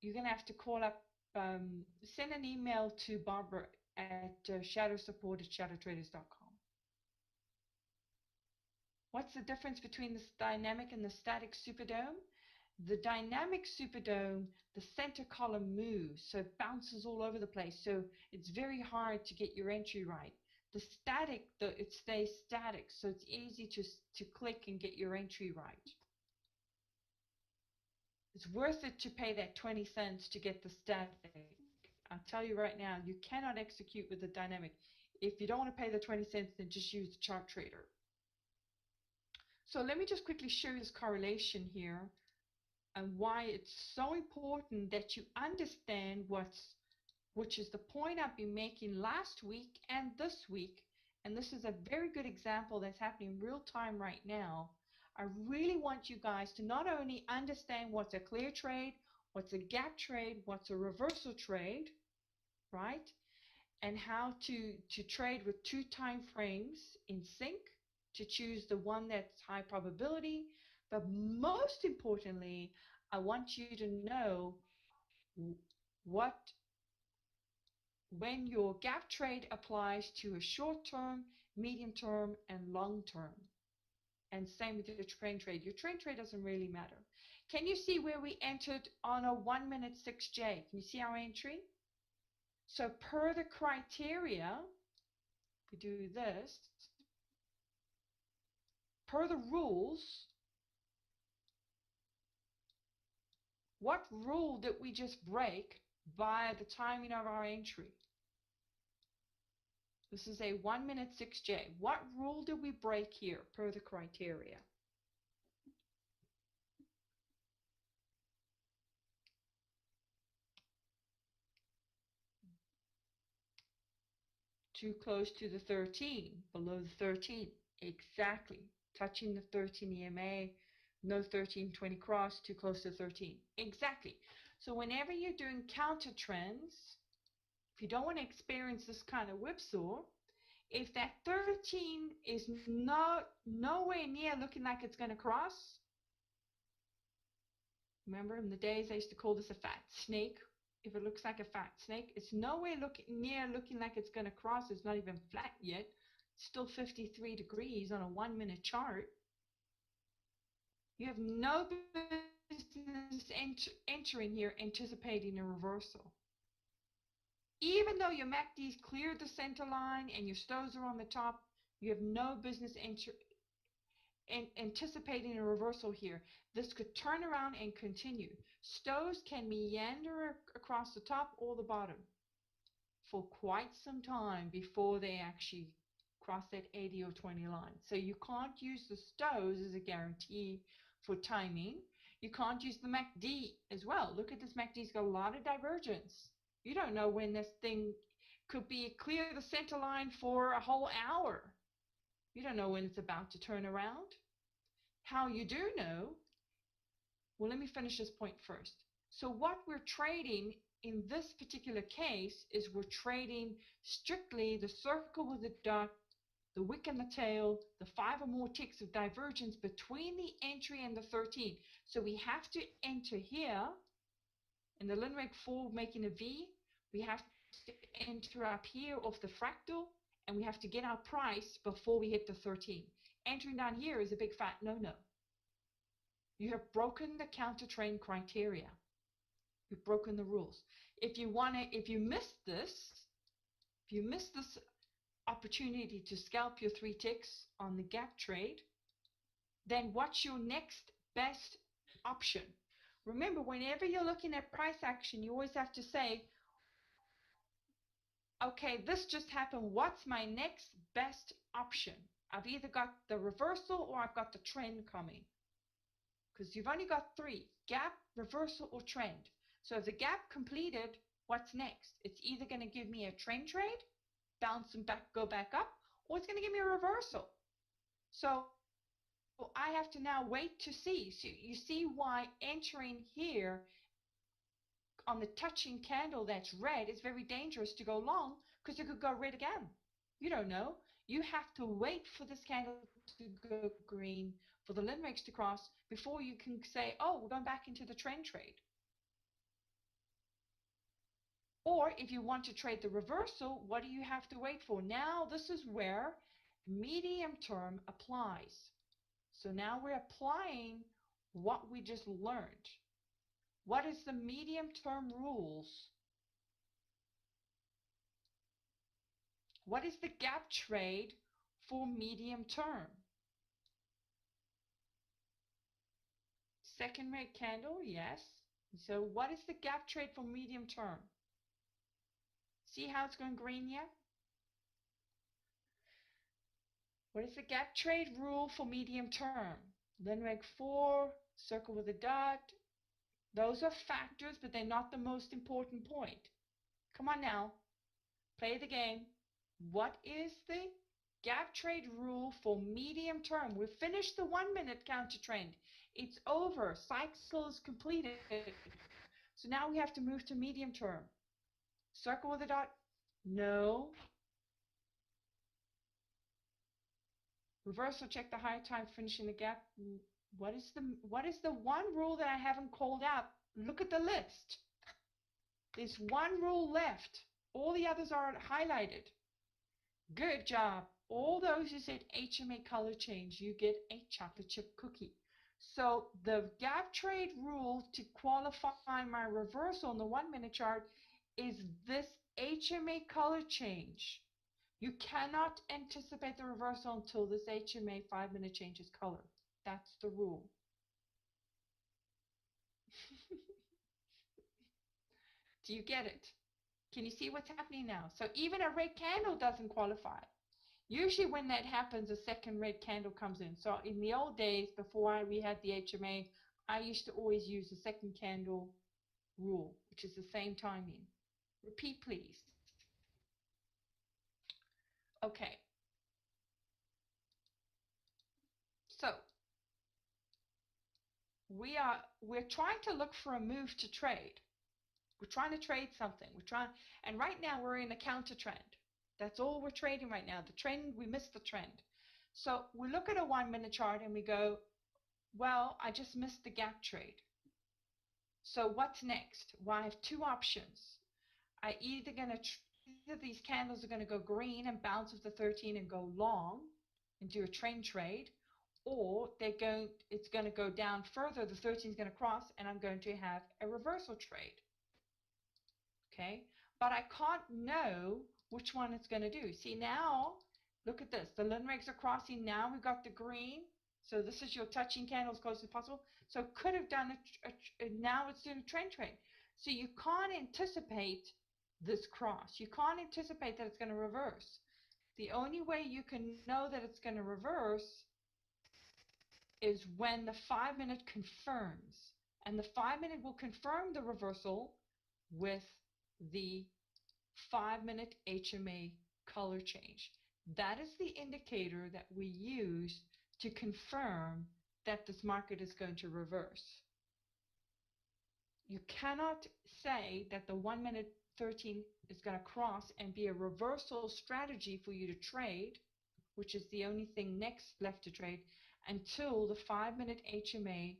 You're going to have to call up, send an email to Barbara at shadowsupport@shadowtraders.com. What's the difference between the dynamic and the static superdome? The dynamic superdome, the center column moves, so it bounces all over the place. So it's very hard to get your entry right. The static, it stays static, so it's easy to click and get your entry right. It's worth it to pay that 20 cents to get the static. I'll tell you right now, you cannot execute with the dynamic. If you don't want to pay the 20 cents, then just use the chart trader. So let me just quickly show you this correlation here and why it's so important that you understand which is the point I've been making last week and this week. And this is a very good example that's happening real time right now. I really want you guys to not only understand what's a clear trade, what's a gap trade, what's a reversal trade, right? And how to trade with 2 time frames in sync to choose the one that's high probability. But most importantly, I want you to know what when your gap trade applies to a short term, medium term, and long term. And same with your trend trade. Your trend trade doesn't really matter. Can you see where we entered on a 1 minute 6J? Can you see our entry? So per the criteria, we do this, per the rules, what rule did we just break by the timing of our entry? This is a 1 minute 6J. What rule did we break here per the criteria? Too close to the 13, below the 13. Exactly. Touching the 13 EMA, no 1320 cross, too close to 13. Exactly. So whenever you're doing counter trends, if you don't want to experience this kind of whipsaw, if that 13 is nowhere near looking like it's going to cross, remember in the days I used to call this a fat snake. If it looks like a fat snake, it's nowhere near looking like it's going to cross. It's not even flat yet. It's still 53 degrees on a 1 minute chart. You have no business entering here anticipating a reversal. Even though your MACD's cleared the center line and your stows are on the top, you have no business anticipating a reversal here. This could turn around and continue. Stows can meander across the top or the bottom for quite some time before they actually cross that 80 or 20 line. So you can't use the stows as a guarantee for timing. You can't use the MACD as well. Look at this MACD's got a lot of divergence. You don't know when this thing could be clear the center line for a whole hour. You don't know when it's about to turn around. How you do know, well, let me finish this point first. So what we're trading in this particular case is we're trading strictly the circle with the dot, the wick and the tail, the 5 or more ticks of divergence between the entry and the 13. So we have to enter here In the Linreg 4 making a V, we have to enter up here of the fractal, and we have to get our price before we hit the 13. Entering down here is a big fat no-no. You have broken the counter trend criteria. You've broken the rules. If you miss this opportunity to scalp your 3 ticks on the gap trade, then what's your next best option? Remember, whenever you're looking at price action, you always have to say, okay, this just happened. What's my next best option? I've either got the reversal or I've got the trend coming. Because you've only got 3, gap, reversal, or trend. So if the gap completed, what's next? It's either going to give me a trend trade, bounce and go back up, or it's going to give me a reversal. So I have to now wait to see. So you see why entering here on the touching candle that's red is very dangerous to go long, because it could go red again. You don't know. You have to wait for this candle to go green, for the Linregs to cross, before you can say, oh, we're going back into the trend trade. Or if you want to trade the reversal, what do you have to wait for? Now this is where medium term applies. So now we're applying what we just learned. What is the medium term rules? What is the gap trade for medium term? Second red candle, yes. So what is the gap trade for medium term? See how it's going green yet? What is the gap trade rule for medium term? Linreg 4, circle with a dot. Those are factors, but they're not the most important point. Come on now, play the game. What is the gap trade rule for medium term? We've finished the 1 minute counter trend. It's over. Cycle is completed. So now we have to move to medium term. Circle with a dot. No. Reversal, check the higher time, finishing the gap. What is the one rule that I haven't called out? Look at the list. There's one rule left. All the others are highlighted. Good job. All those who said HMA color change, you get a chocolate chip cookie. So the gap trade rule to qualify my reversal on the 1 minute chart is this HMA color change. You cannot anticipate the reversal until this HMA 5 minute changes color. That's the rule. Do you get it? Can you see what's happening now? So even a red candle doesn't qualify. Usually when that happens, a second red candle comes in. So in the old days, before we had the HMA, I used to always use the second candle rule, which is the same timing. Repeat, please. Okay. So we're trying to look for a move to trade. We're trying to trade something. And right now we're in a counter trend. That's all we're trading right now. The trend, we missed the trend. So we look at a 1 minute chart and we go, well, I just missed the gap trade. So what's next? Well, I have 2 options. Either these candles are going to go green and bounce with the 13 and go long and do a trend trade, or it's going to go down further. The 13 is going to cross and I'm going to have a reversal trade. Okay, but I can't know which one it's going to do. See now, look at this. The Linregs are crossing. Now we've got the green. So this is your touching candle as close as possible. So it could have done now it's doing a trend trade. So you can't anticipate this cross. You can't anticipate that it's going to reverse. The only way you can know that it's going to reverse is when the 5 minute confirms. And the 5 minute will confirm the reversal with the 5 minute HMA color change. That is the indicator that we use to confirm that this market is going to reverse. You cannot say that the 1 minute 13 is going to cross and be a reversal strategy for you to trade, which is the only thing next left to trade, until the 5 minute HMA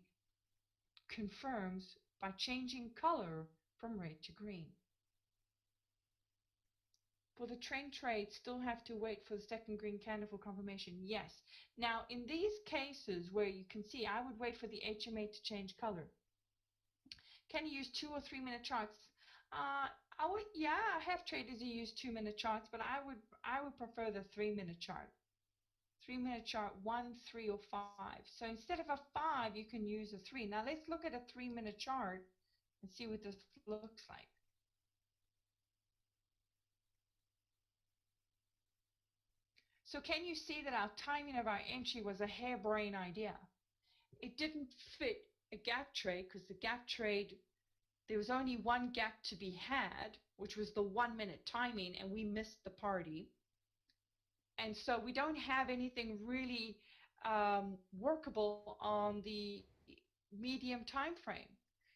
confirms by changing color from red to green. For the trend trade, still have to wait for the second green candle for confirmation. Yes. Now, in these cases where you can see, I would wait for the HMA to change color. Can you use 2 or 3 minute charts? I would, yeah, I have traders who use 2 minute charts, but I would prefer the 3 minute chart. 3 minute chart, 1, 3, or 5. So instead of a 5, you can use a 3. Now let's look at a 3 minute chart and see what this looks like. So can you see that our timing of our entry was a harebrained idea? It didn't fit a gap trade because the gap trade, there was only one gap to be had, which was the 1 minute timing, and we missed the party. And so we don't have anything really workable on the medium time frame.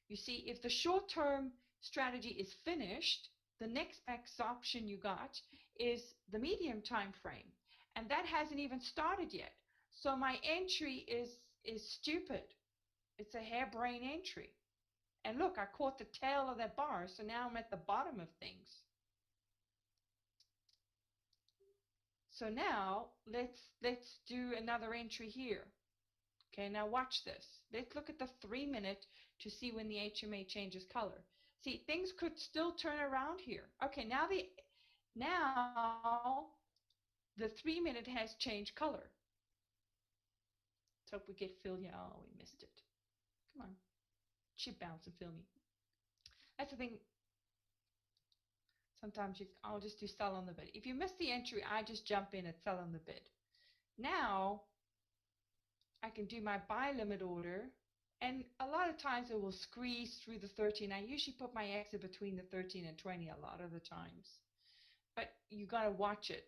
You see, if the short-term strategy is finished, the next best option you got is the medium time frame, and that hasn't even started yet. So my entry is stupid. It's a harebrained entry. And look, I caught the tail of that bar, so now I'm at the bottom of things. So now let's do another entry here. Okay, now watch this. Let's look at the 3 minute to see when the HMA changes color. See, things could still turn around here. Okay, now the 3 minute has changed color. Let's hope we get Phil. Yeah, oh, we missed it. Come on, chip bounce and fill me. That's the thing. Sometimes I'll just do sell on the bid. If you miss the entry, I just jump in at sell on the bid. Now I can do my buy limit order, and a lot of times it will squeeze through the 13. I usually put my exit between the 13 and 20 a lot of the times, but you got to watch it.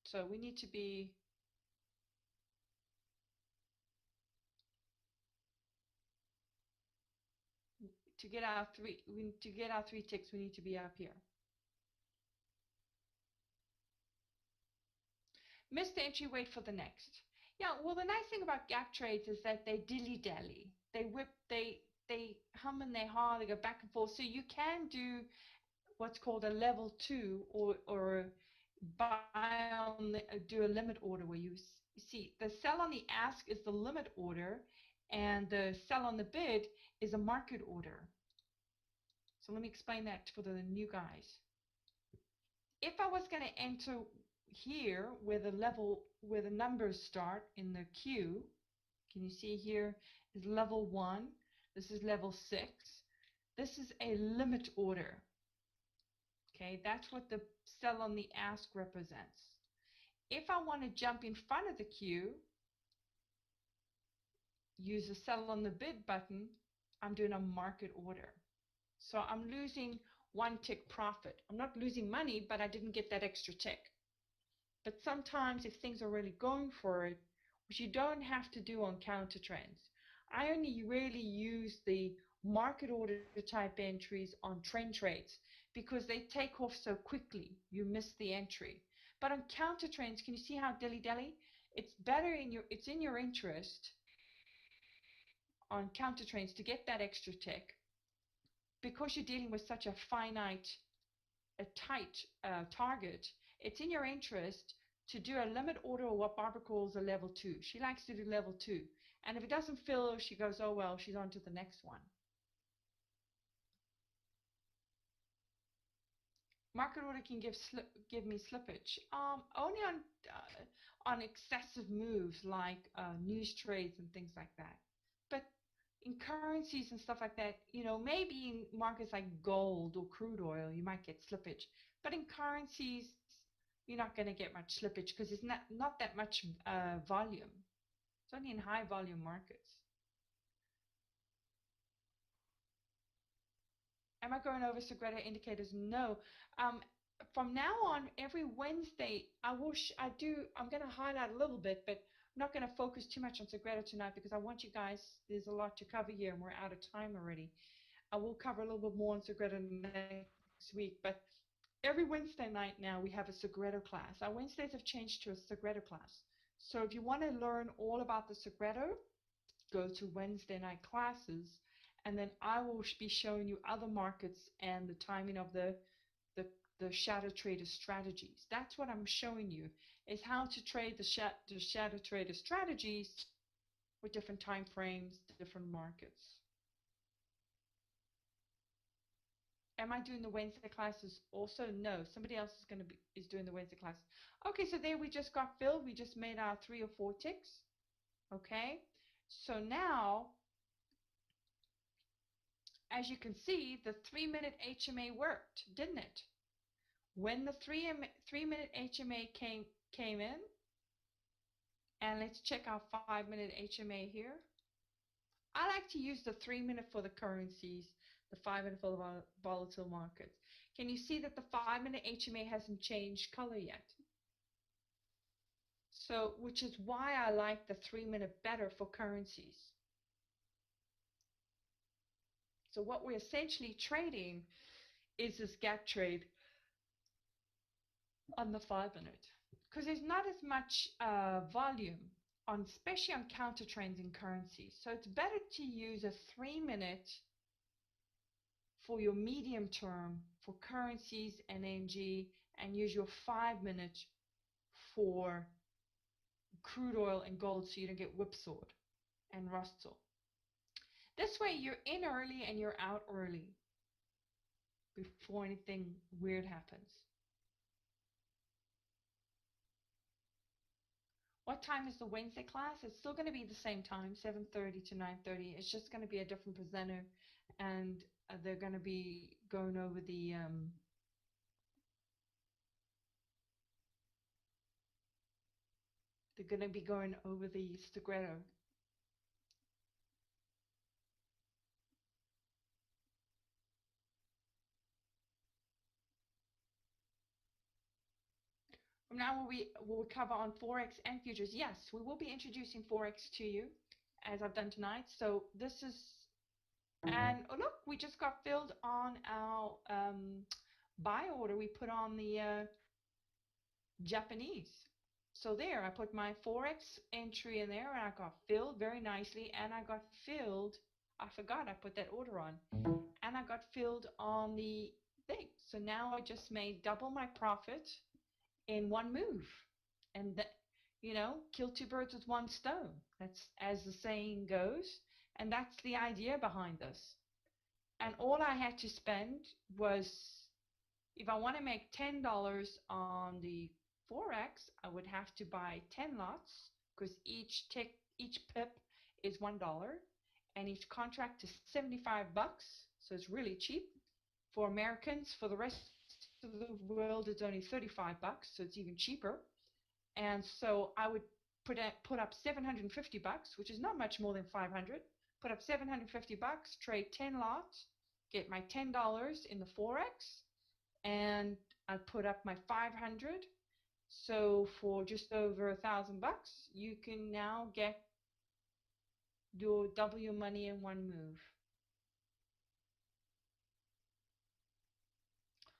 So we need to be to get our three ticks, we need to be up here. Missed the entry, wait for the next. Yeah, well, the nice thing about gap trades is that they dilly-dally. They whip, they hum and they haw, they go back and forth. So you can do what's called a level 2 or buy on the, do a limit order where you see the sell on the ask is the limit order and the sell on the bid is a market order. So let me explain that for the new guys. If I was going to enter here where the numbers start in the queue, can you see here is level 1, this is level 6, this is a limit order. Okay, that's what the sell on the ask represents. If I want to jump in front of the queue, use the sell on the bid button, I'm doing a market order. So I'm losing 1 tick profit. I'm not losing money, but I didn't get that extra tick. But sometimes if things are really going for it, which you don't have to do on counter trends, I only really use the market order type entries on trend trades because they take off so quickly, you miss the entry. But on counter trends, can you see how dilly-dally? It's in your interest on counter trends to get that extra tick because you're dealing with such a finite, a tight target. It's in your interest to do a limit order or what Barbara calls a level 2. She likes to do level 2. And if it doesn't fill, she goes, oh, well, she's on to the next one. Market order can give me slippage. Only on excessive moves like news trades and things like that. But in currencies and stuff like that, you know, maybe in markets like gold or crude oil, you might get slippage. But in currencies, you're not going to get much slippage because it's not that much volume. It's only in high volume markets. Am I going over Segredo indicators? No. From now on, every Wednesday, I'm going to highlight a little bit, but I'm not going to focus too much on Segredo tonight because I want you guys, there's a lot to cover here and we're out of time already. I will cover a little bit more on Segredo next week, but every Wednesday night now we have a Segredo class. Our Wednesdays have changed to a Segredo class. So if you want to learn all about the Segredo, go to Wednesday night classes, and then I will be showing you other markets and the timing of the, the shadow trader strategies. That's what I'm showing you, is how to trade the shadow trader strategies with different time frames, different markets. Am I doing the Wednesday classes also? No, somebody else is doing the Wednesday class. Okay, so there we just got filled. We just made our 3 or 4 ticks. Okay, so now, as you can see, the 3-minute HMA worked, didn't it? When the 3-minute HMA came in, and let's check our 5-minute HMA here. I like to use the 3-minute for the currencies, the 5-minute for the volatile markets. Can you see that the 5-minute HMA hasn't changed color yet? So, which is why I like the 3-minute better for currencies. So what we're essentially trading is this gap trade on the 5-minute, because there's not as much volume on, especially on counter trends in currencies. So it's better to use a 3-minute for your medium term for currencies and NG, and use your 5-minute for crude oil and gold, so you don't get whipsawed and Russell. This way you're in early and you're out early before anything weird happens. What time is the Wednesday class? It's still going to be the same time, 7:30 to 9:30. It's just going to be a different presenter, and they're going to be going over the Segredo. From now will we cover on Forex and futures? Yes, we will be introducing Forex to you, as I've done tonight. So this is, and oh look, we just got filled on our buy order. We put on the Japanese. So there, I put my Forex entry in there, and I got filled very nicely, and I got filled, I forgot I put that order on, and I got filled on the thing. So now I just made double my profit in one move, and that, you know, kill 2 birds with 1 stone. That's as the saying goes, and that's the idea behind this. And all I had to spend was, if I want to make $10 on the Forex, I would have to buy 10 lots, because each pip is $1, and each contract is 75 bucks, so it's really cheap. For Americans, for the rest of the world, it's only 35 bucks, so it's even cheaper. And so I would put up 750 bucks, which is not much more than 500. Put up 750 bucks, trade 10 lots, get my $10 in the Forex, and I put up my 500. So for just over 1,000 bucks, you can now do double your money in one move.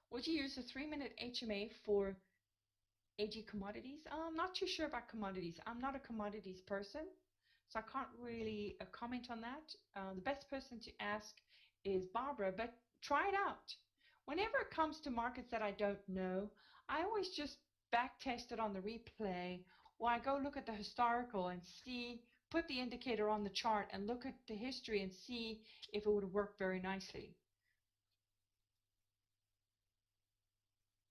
Would you use a 3-minute HMA for AG commodities? I'm not too sure about commodities. I'm not a commodities person, so I can't really comment on that. The best person to ask is Barbara, but try it out. Whenever it comes to markets that I don't know, I always just back test it on the replay, or I go look at the historical and see, put the indicator on the chart and look at the history and see if it would work very nicely.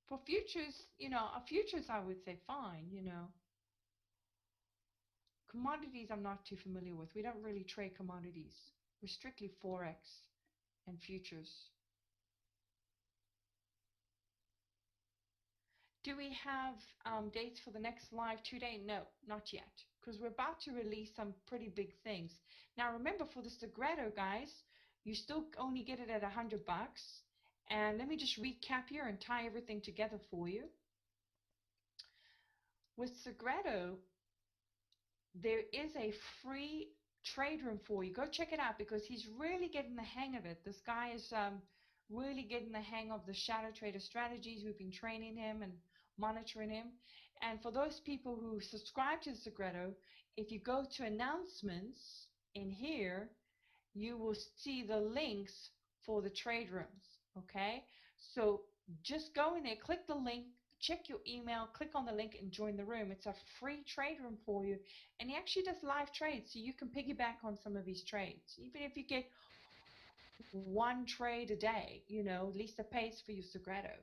For futures, you know, futures I would say fine, you know. Commodities I'm not too familiar with. We don't really trade commodities. We're strictly Forex and futures. Do we have dates for the next live today? No, not yet, because we're about to release some pretty big things. Now remember, for the Segredo, guys, you still only get it at 100 bucks. And let me just recap here and tie everything together for you. With Segredo, there is a free trade room for you. Go check it out, because he's really getting the hang of it. This guy is really getting the hang of the shadow trader strategies. We've been training him and monitoring him. And for those people who subscribe to Segredo, if you go to announcements in here, you will see the links for the trade rooms. Okay, so just go in there, click the link, check your email, click on the link and join the room. It's a free trade room for you, and he actually does live trades, so you can piggyback on some of his trades. Even if you get one trade a day, Lisa pays for your Segredo.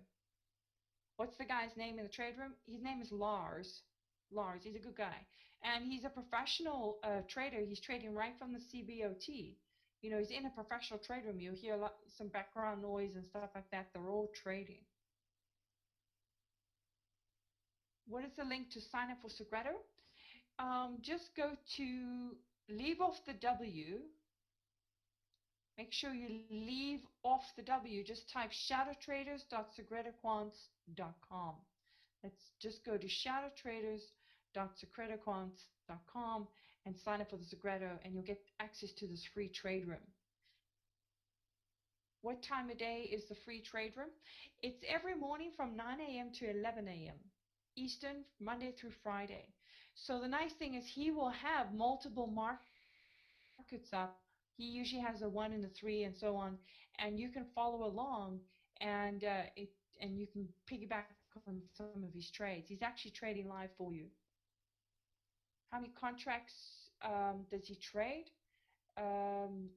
What's the guy's name in the trade room? His name is Lars. Lars, he's a good guy. And he's a professional trader. He's trading right from the CBOT. He's in a professional trade room. You'll hear some background noise and stuff like that. They're all trading. What is the link to sign up for Segredo? Just go to leave off the W. Make sure you leave off the W. Just type shadowtraders.segredoquants.com. Let's just go to shadowtraders.segredoquants.com and sign up for the Segredo, and you'll get access to this free trade room. What time of day is the free trade room? It's every morning from 9 a.m. to 11 a.m. Eastern, Monday through Friday. So the nice thing is he will have multiple markets up. He usually has a 1 and a 3 and so on, and you can follow along, and you can piggyback on some of his trades. He's actually trading live for you. How many contracts does he trade? I'm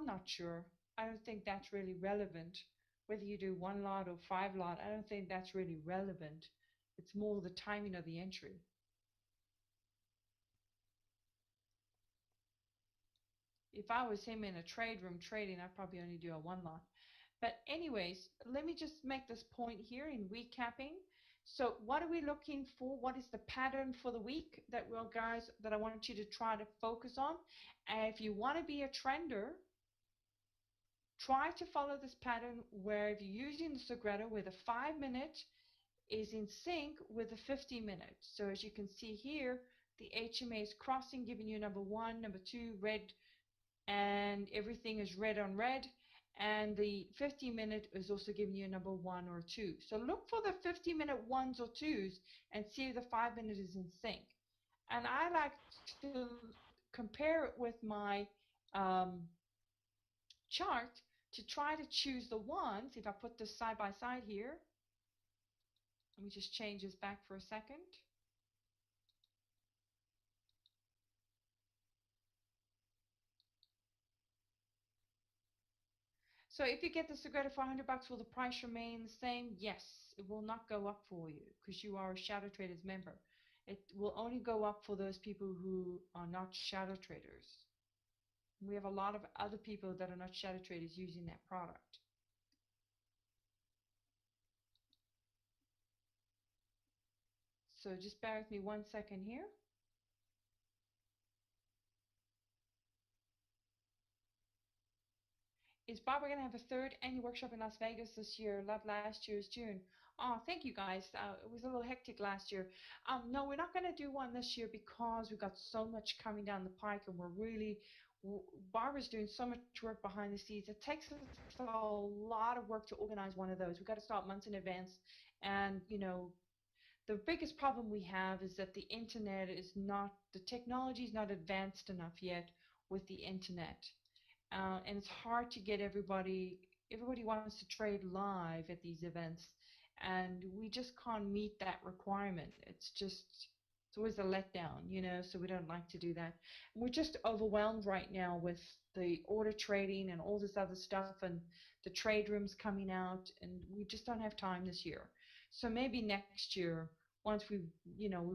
not sure. I don't think that's really relevant. Whether you do 1 lot or 5 lot, I don't think that's really relevant. It's more the timing of the entry. If I was him in a trade room trading, I'd probably only do a 1 lot. But anyways, let me just make this point here in recapping. So what are we looking for? What is the pattern for the week that I want you to try to focus on? And if you want to be a trender, try to follow this pattern where if you're using the Segredo where the 5-minute is in sync with the 50-minute. So as you can see here, the HMA is crossing, giving you number 1, number 2, red, and everything is red on red. And the 50-minute is also giving you a number 1 or 2. So look for the 50-minute 1s or 2s and see if the 5-minute is in sync. And I like to compare it with my chart to try to choose the ones. If I put this side by side here, let me just change this back for a second. So if you get the Segredo for $100, will the price remain the same? Yes, it will not go up for you because you are a Shadow Traders member. It will only go up for those people who are not Shadow Traders. We have a lot of other people that are not Shadow Traders using that product. So just bear with me 1 second here. Is Barbara going to have a third annual workshop in Las Vegas this year? Loved last year's June. Oh, thank you guys. It was a little hectic last year. No, we're not going to do one this year because we've got so much coming down the pike, and Barbara's doing so much work behind the scenes. It takes us a lot of work to organize one of those. We've got to start months in advance, and the biggest problem we have is that the technology is not advanced enough yet with the internet. And it's hard to get everybody wants to trade live at these events, and we just can't meet that requirement. It's always a letdown, so we don't like to do that. We're just overwhelmed right now with the order trading and all this other stuff and the trade rooms coming out, and we just don't have time this year. So maybe next year, once we've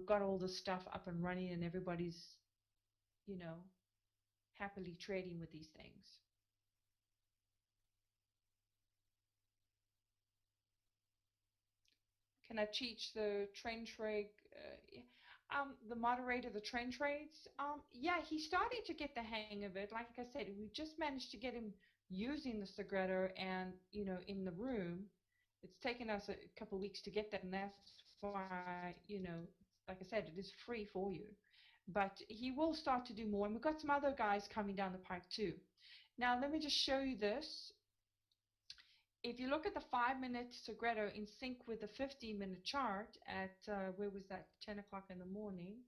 got all this stuff up and running and everybody's, you know, happily trading with these things. Can I teach the train trade? The moderator, the train trades. Yeah, he's starting to get the hang of it. Like I said, we just managed to get him using the Segredo and in the room. It's taken us a couple of weeks to get that, and that's why like I said, it is free for you. But he will start to do more, and we've got some other guys coming down the pike too. Now let me just show you this. If you look at the 5-minute Segredo in sync with the 15-minute chart at where was that, 10 o'clock in the morning.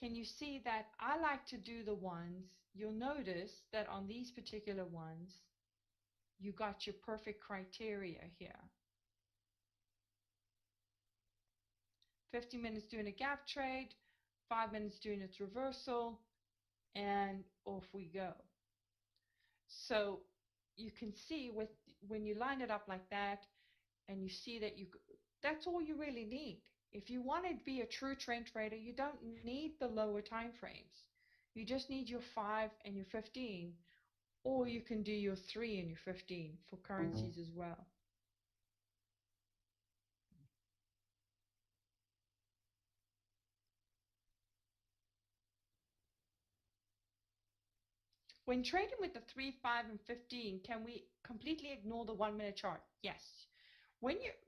can you see that I like to do the ones, you'll notice that on these particular ones, you got your perfect criteria here. 50 minutes doing a gap trade, 5 minutes doing its reversal, and off we go. So you can see with when you line it up like that, and you see that that's all you really need. If you want to be a true trend trader, you don't need the lower time frames. You just need your 5 and your 15, or you can do your 3 and your 15 for currencies as well. When trading with the 3, 5, and 15, can we completely ignore the 1 minute chart? Yes.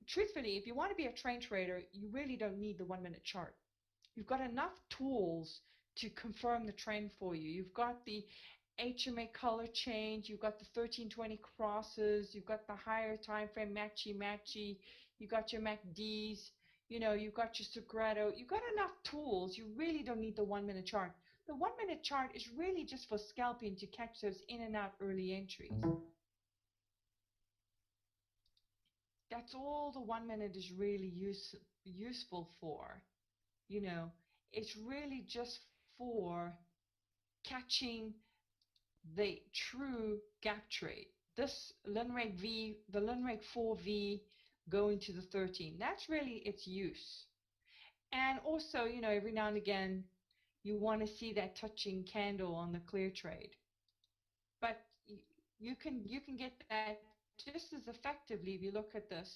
Truthfully, if you want to be a trend trader, you really don't need the 1 minute chart. You've got enough tools to confirm the trend for you. You've got the HMA color change, you've got the 1320 crosses, you've got the higher time frame matchy, you've got your MACDs, you've got your Segredo, you've got enough tools. You really don't need the 1 minute chart. The 1 minute chart is really just for scalping to catch those in and out early entries. That's all the 1 minute is really useful for. It's really just for catching the true gap trade. This the Linreg 4V going to the 13. That's really its use. And also, every now and again, you want to see that touching candle on the clear trade. But you can get that just as effectively if you look at this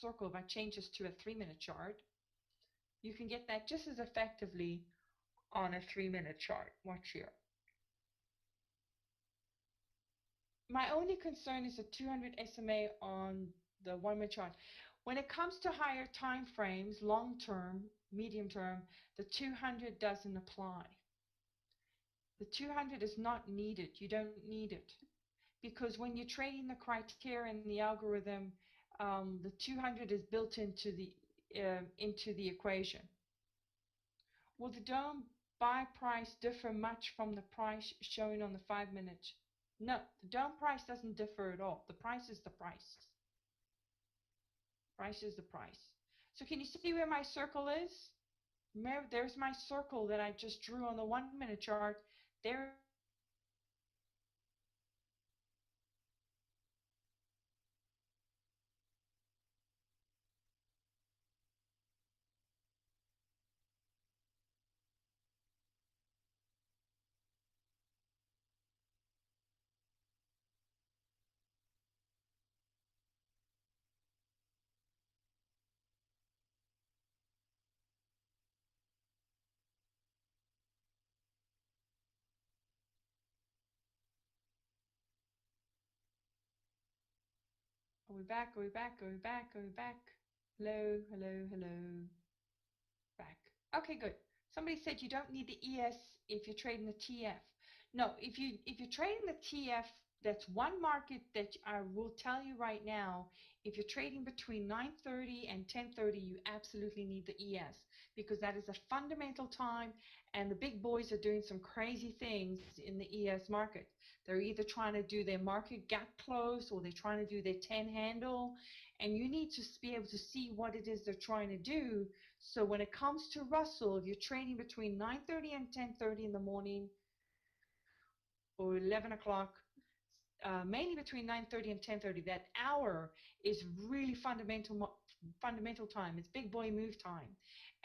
circle. If I change this to a 3 minute chart, you can get that just as effectively on a 3 minute chart. Watch here. My only concern is the 200 SMA on the 1 minute chart. When it comes to higher time frames, long term, medium term, the 200 doesn't apply. The 200 is not needed. You don't need it. Because when you're trading the criteria and the algorithm, the 200 is built into the equation. Will the DOM buy price differ much from the price showing on the 5 minute? No, the DOM price doesn't differ at all. The price is the price. Price is the price. So can you see where my circle is? Remember, there's my circle that I just drew on the 1 minute chart. There is my circle on the 3 minute chart. Are we back? Are we back? Are we back? Are we back? Hello, hello, hello. Back. Okay, good. Somebody said you don't need the ES if you're trading the TF. No, if you're trading the TF, that's one market that I will tell you right now. If you're trading between 9:30 and 10:30, you absolutely need the ES because that is a fundamental time, and the big boys are doing some crazy things in the ES market. They're either trying to do their market gap close or they're trying to do their 10 handle, and you need to be able to see what it is they're trying to do. So when it comes to Russell, if you're trading between 9:30 and 10:30 in the morning or 11 o'clock, mainly between 9:30 and 10:30, that hour is really fundamental time. It's big boy move time.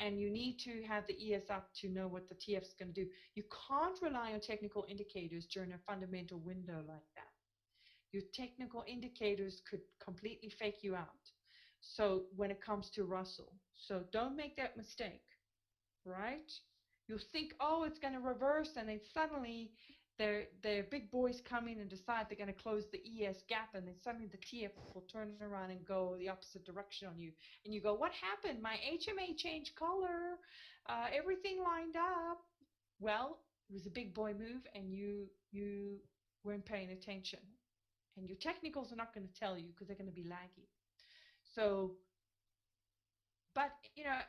And you need to have the ES up to know what the TF is going to do. You can't rely on technical indicators during a fundamental window like that. Your technical indicators could completely fake you out. So when it comes to Russell, so don't make that mistake, right? You'll think, oh, it's going to reverse, and then suddenly their big boys come in and decide they're going to close the ES gap, and then suddenly the TF will turn around and go the opposite direction on you, and you go, what happened? My HMA changed color, everything lined up. Well, it was a big boy move, and you weren't paying attention, and your technicals are not going to tell you because they're going to be laggy. So, but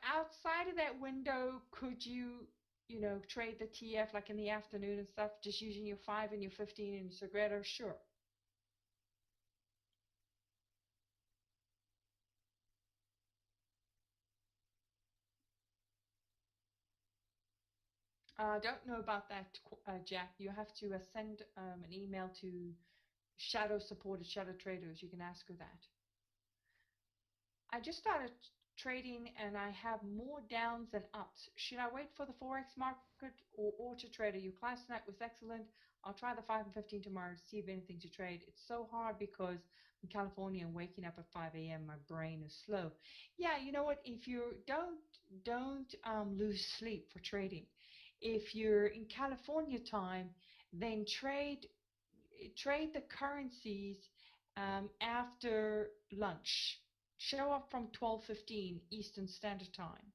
outside of that window, could you trade the TF like in the afternoon and stuff, just using your 5 and your 15 and your Segredo, sure. I don't know about that, Jack. You have to send an email to Shadow Support at Shadow Traders. You can ask her that. I just started trading and I have more downs than ups. Should I wait for the Forex market or auto trader? Your class tonight was excellent. I'll try the 5 and 15 tomorrow to see if anything to trade. It's so hard because in California and waking up at 5 a.m. my brain is slow. Yeah, you know what? If you don't lose sleep for trading. If you're in California time, then trade the currencies after lunch. Show up from 12:15 Eastern Standard Time.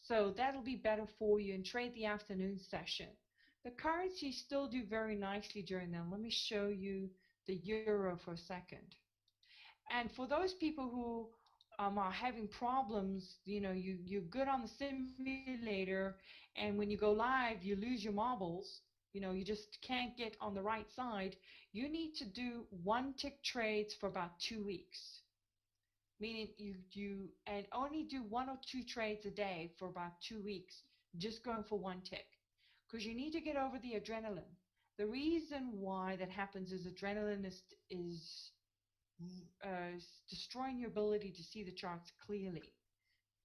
So that'll be better for you and trade the afternoon session. The currencies still do very nicely during them. Let me show you the euro for a second. And for those people who are having problems, you're good on the simulator, and when you go live, you lose your marbles. You just can't get on the right side. You need to do one tick trades for about 2 weeks, meaning you and only do one or two trades a day for about 2 weeks, just going for one tick, because you need to get over the adrenaline. The reason why that happens is adrenaline is destroying your ability to see the charts clearly.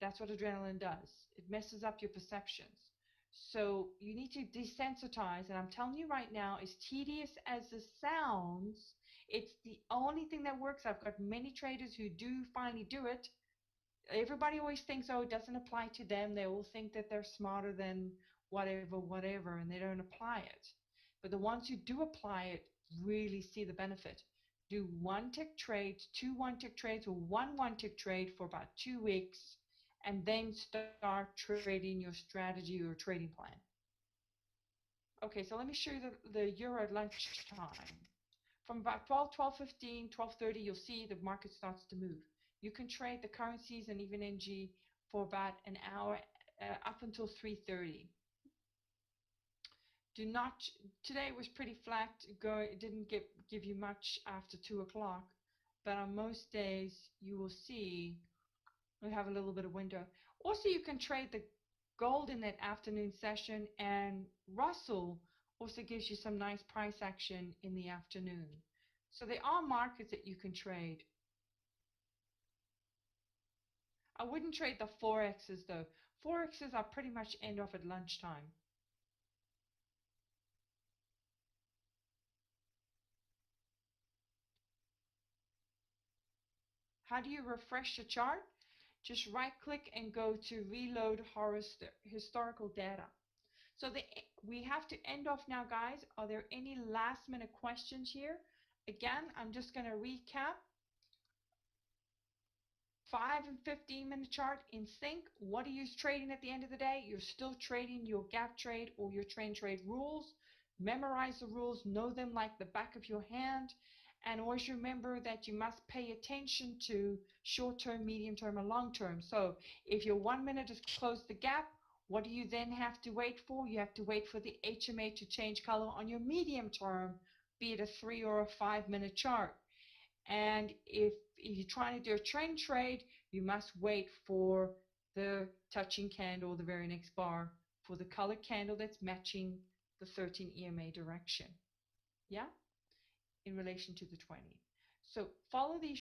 That's what adrenaline does. It messes up your perceptions. So you need to desensitize. And I'm telling you right now, as tedious as this sounds, it's the only thing that works. I've got many traders who do finally do it. Everybody always thinks, oh, it doesn't apply to them. They all think that they're smarter than whatever, and they don't apply it. But the ones who do apply it really see the benefit. Do one tick trades, two one tick trades, or one tick trade for about 2 weeks, and then start trading your strategy or trading plan. Okay, so let me show you the euro at lunchtime. From about 12:15, 12:30, you'll see the market starts to move. You can trade the currencies and even NG for about an hour up until 3:30. Do not, today was pretty flat. It didn't give you much after 2 o'clock, but on most days you will see we have a little bit of window. Also, you can trade the gold in that afternoon session, and Russell also gives you some nice price action in the afternoon. So there are markets that you can trade. I wouldn't trade the Forexes though. Forexes are pretty much end off at lunchtime. How do you refresh the chart? Just right click and go to reload historical data. So we have to end off now, guys. Are there any last minute questions here? Again, I'm just going to recap. 5 and 15-minute chart in sync. What are you trading at the end of the day? You're still trading your gap trade or your trade rules. Memorize the rules, know them like the back of your hand, and always remember that you must pay attention to short-term, medium-term, and long-term. So if your 1 minute has closed the gap, what do you then have to wait for? You have to wait for the HMA to change color on your medium term, be it a 3 or a 5-minute chart. And if you're trying to do a trend trade, you must wait for the touching candle, the very next bar, for the colored candle that's matching the 13 EMA direction. Yeah, in relation to the 20. So follow these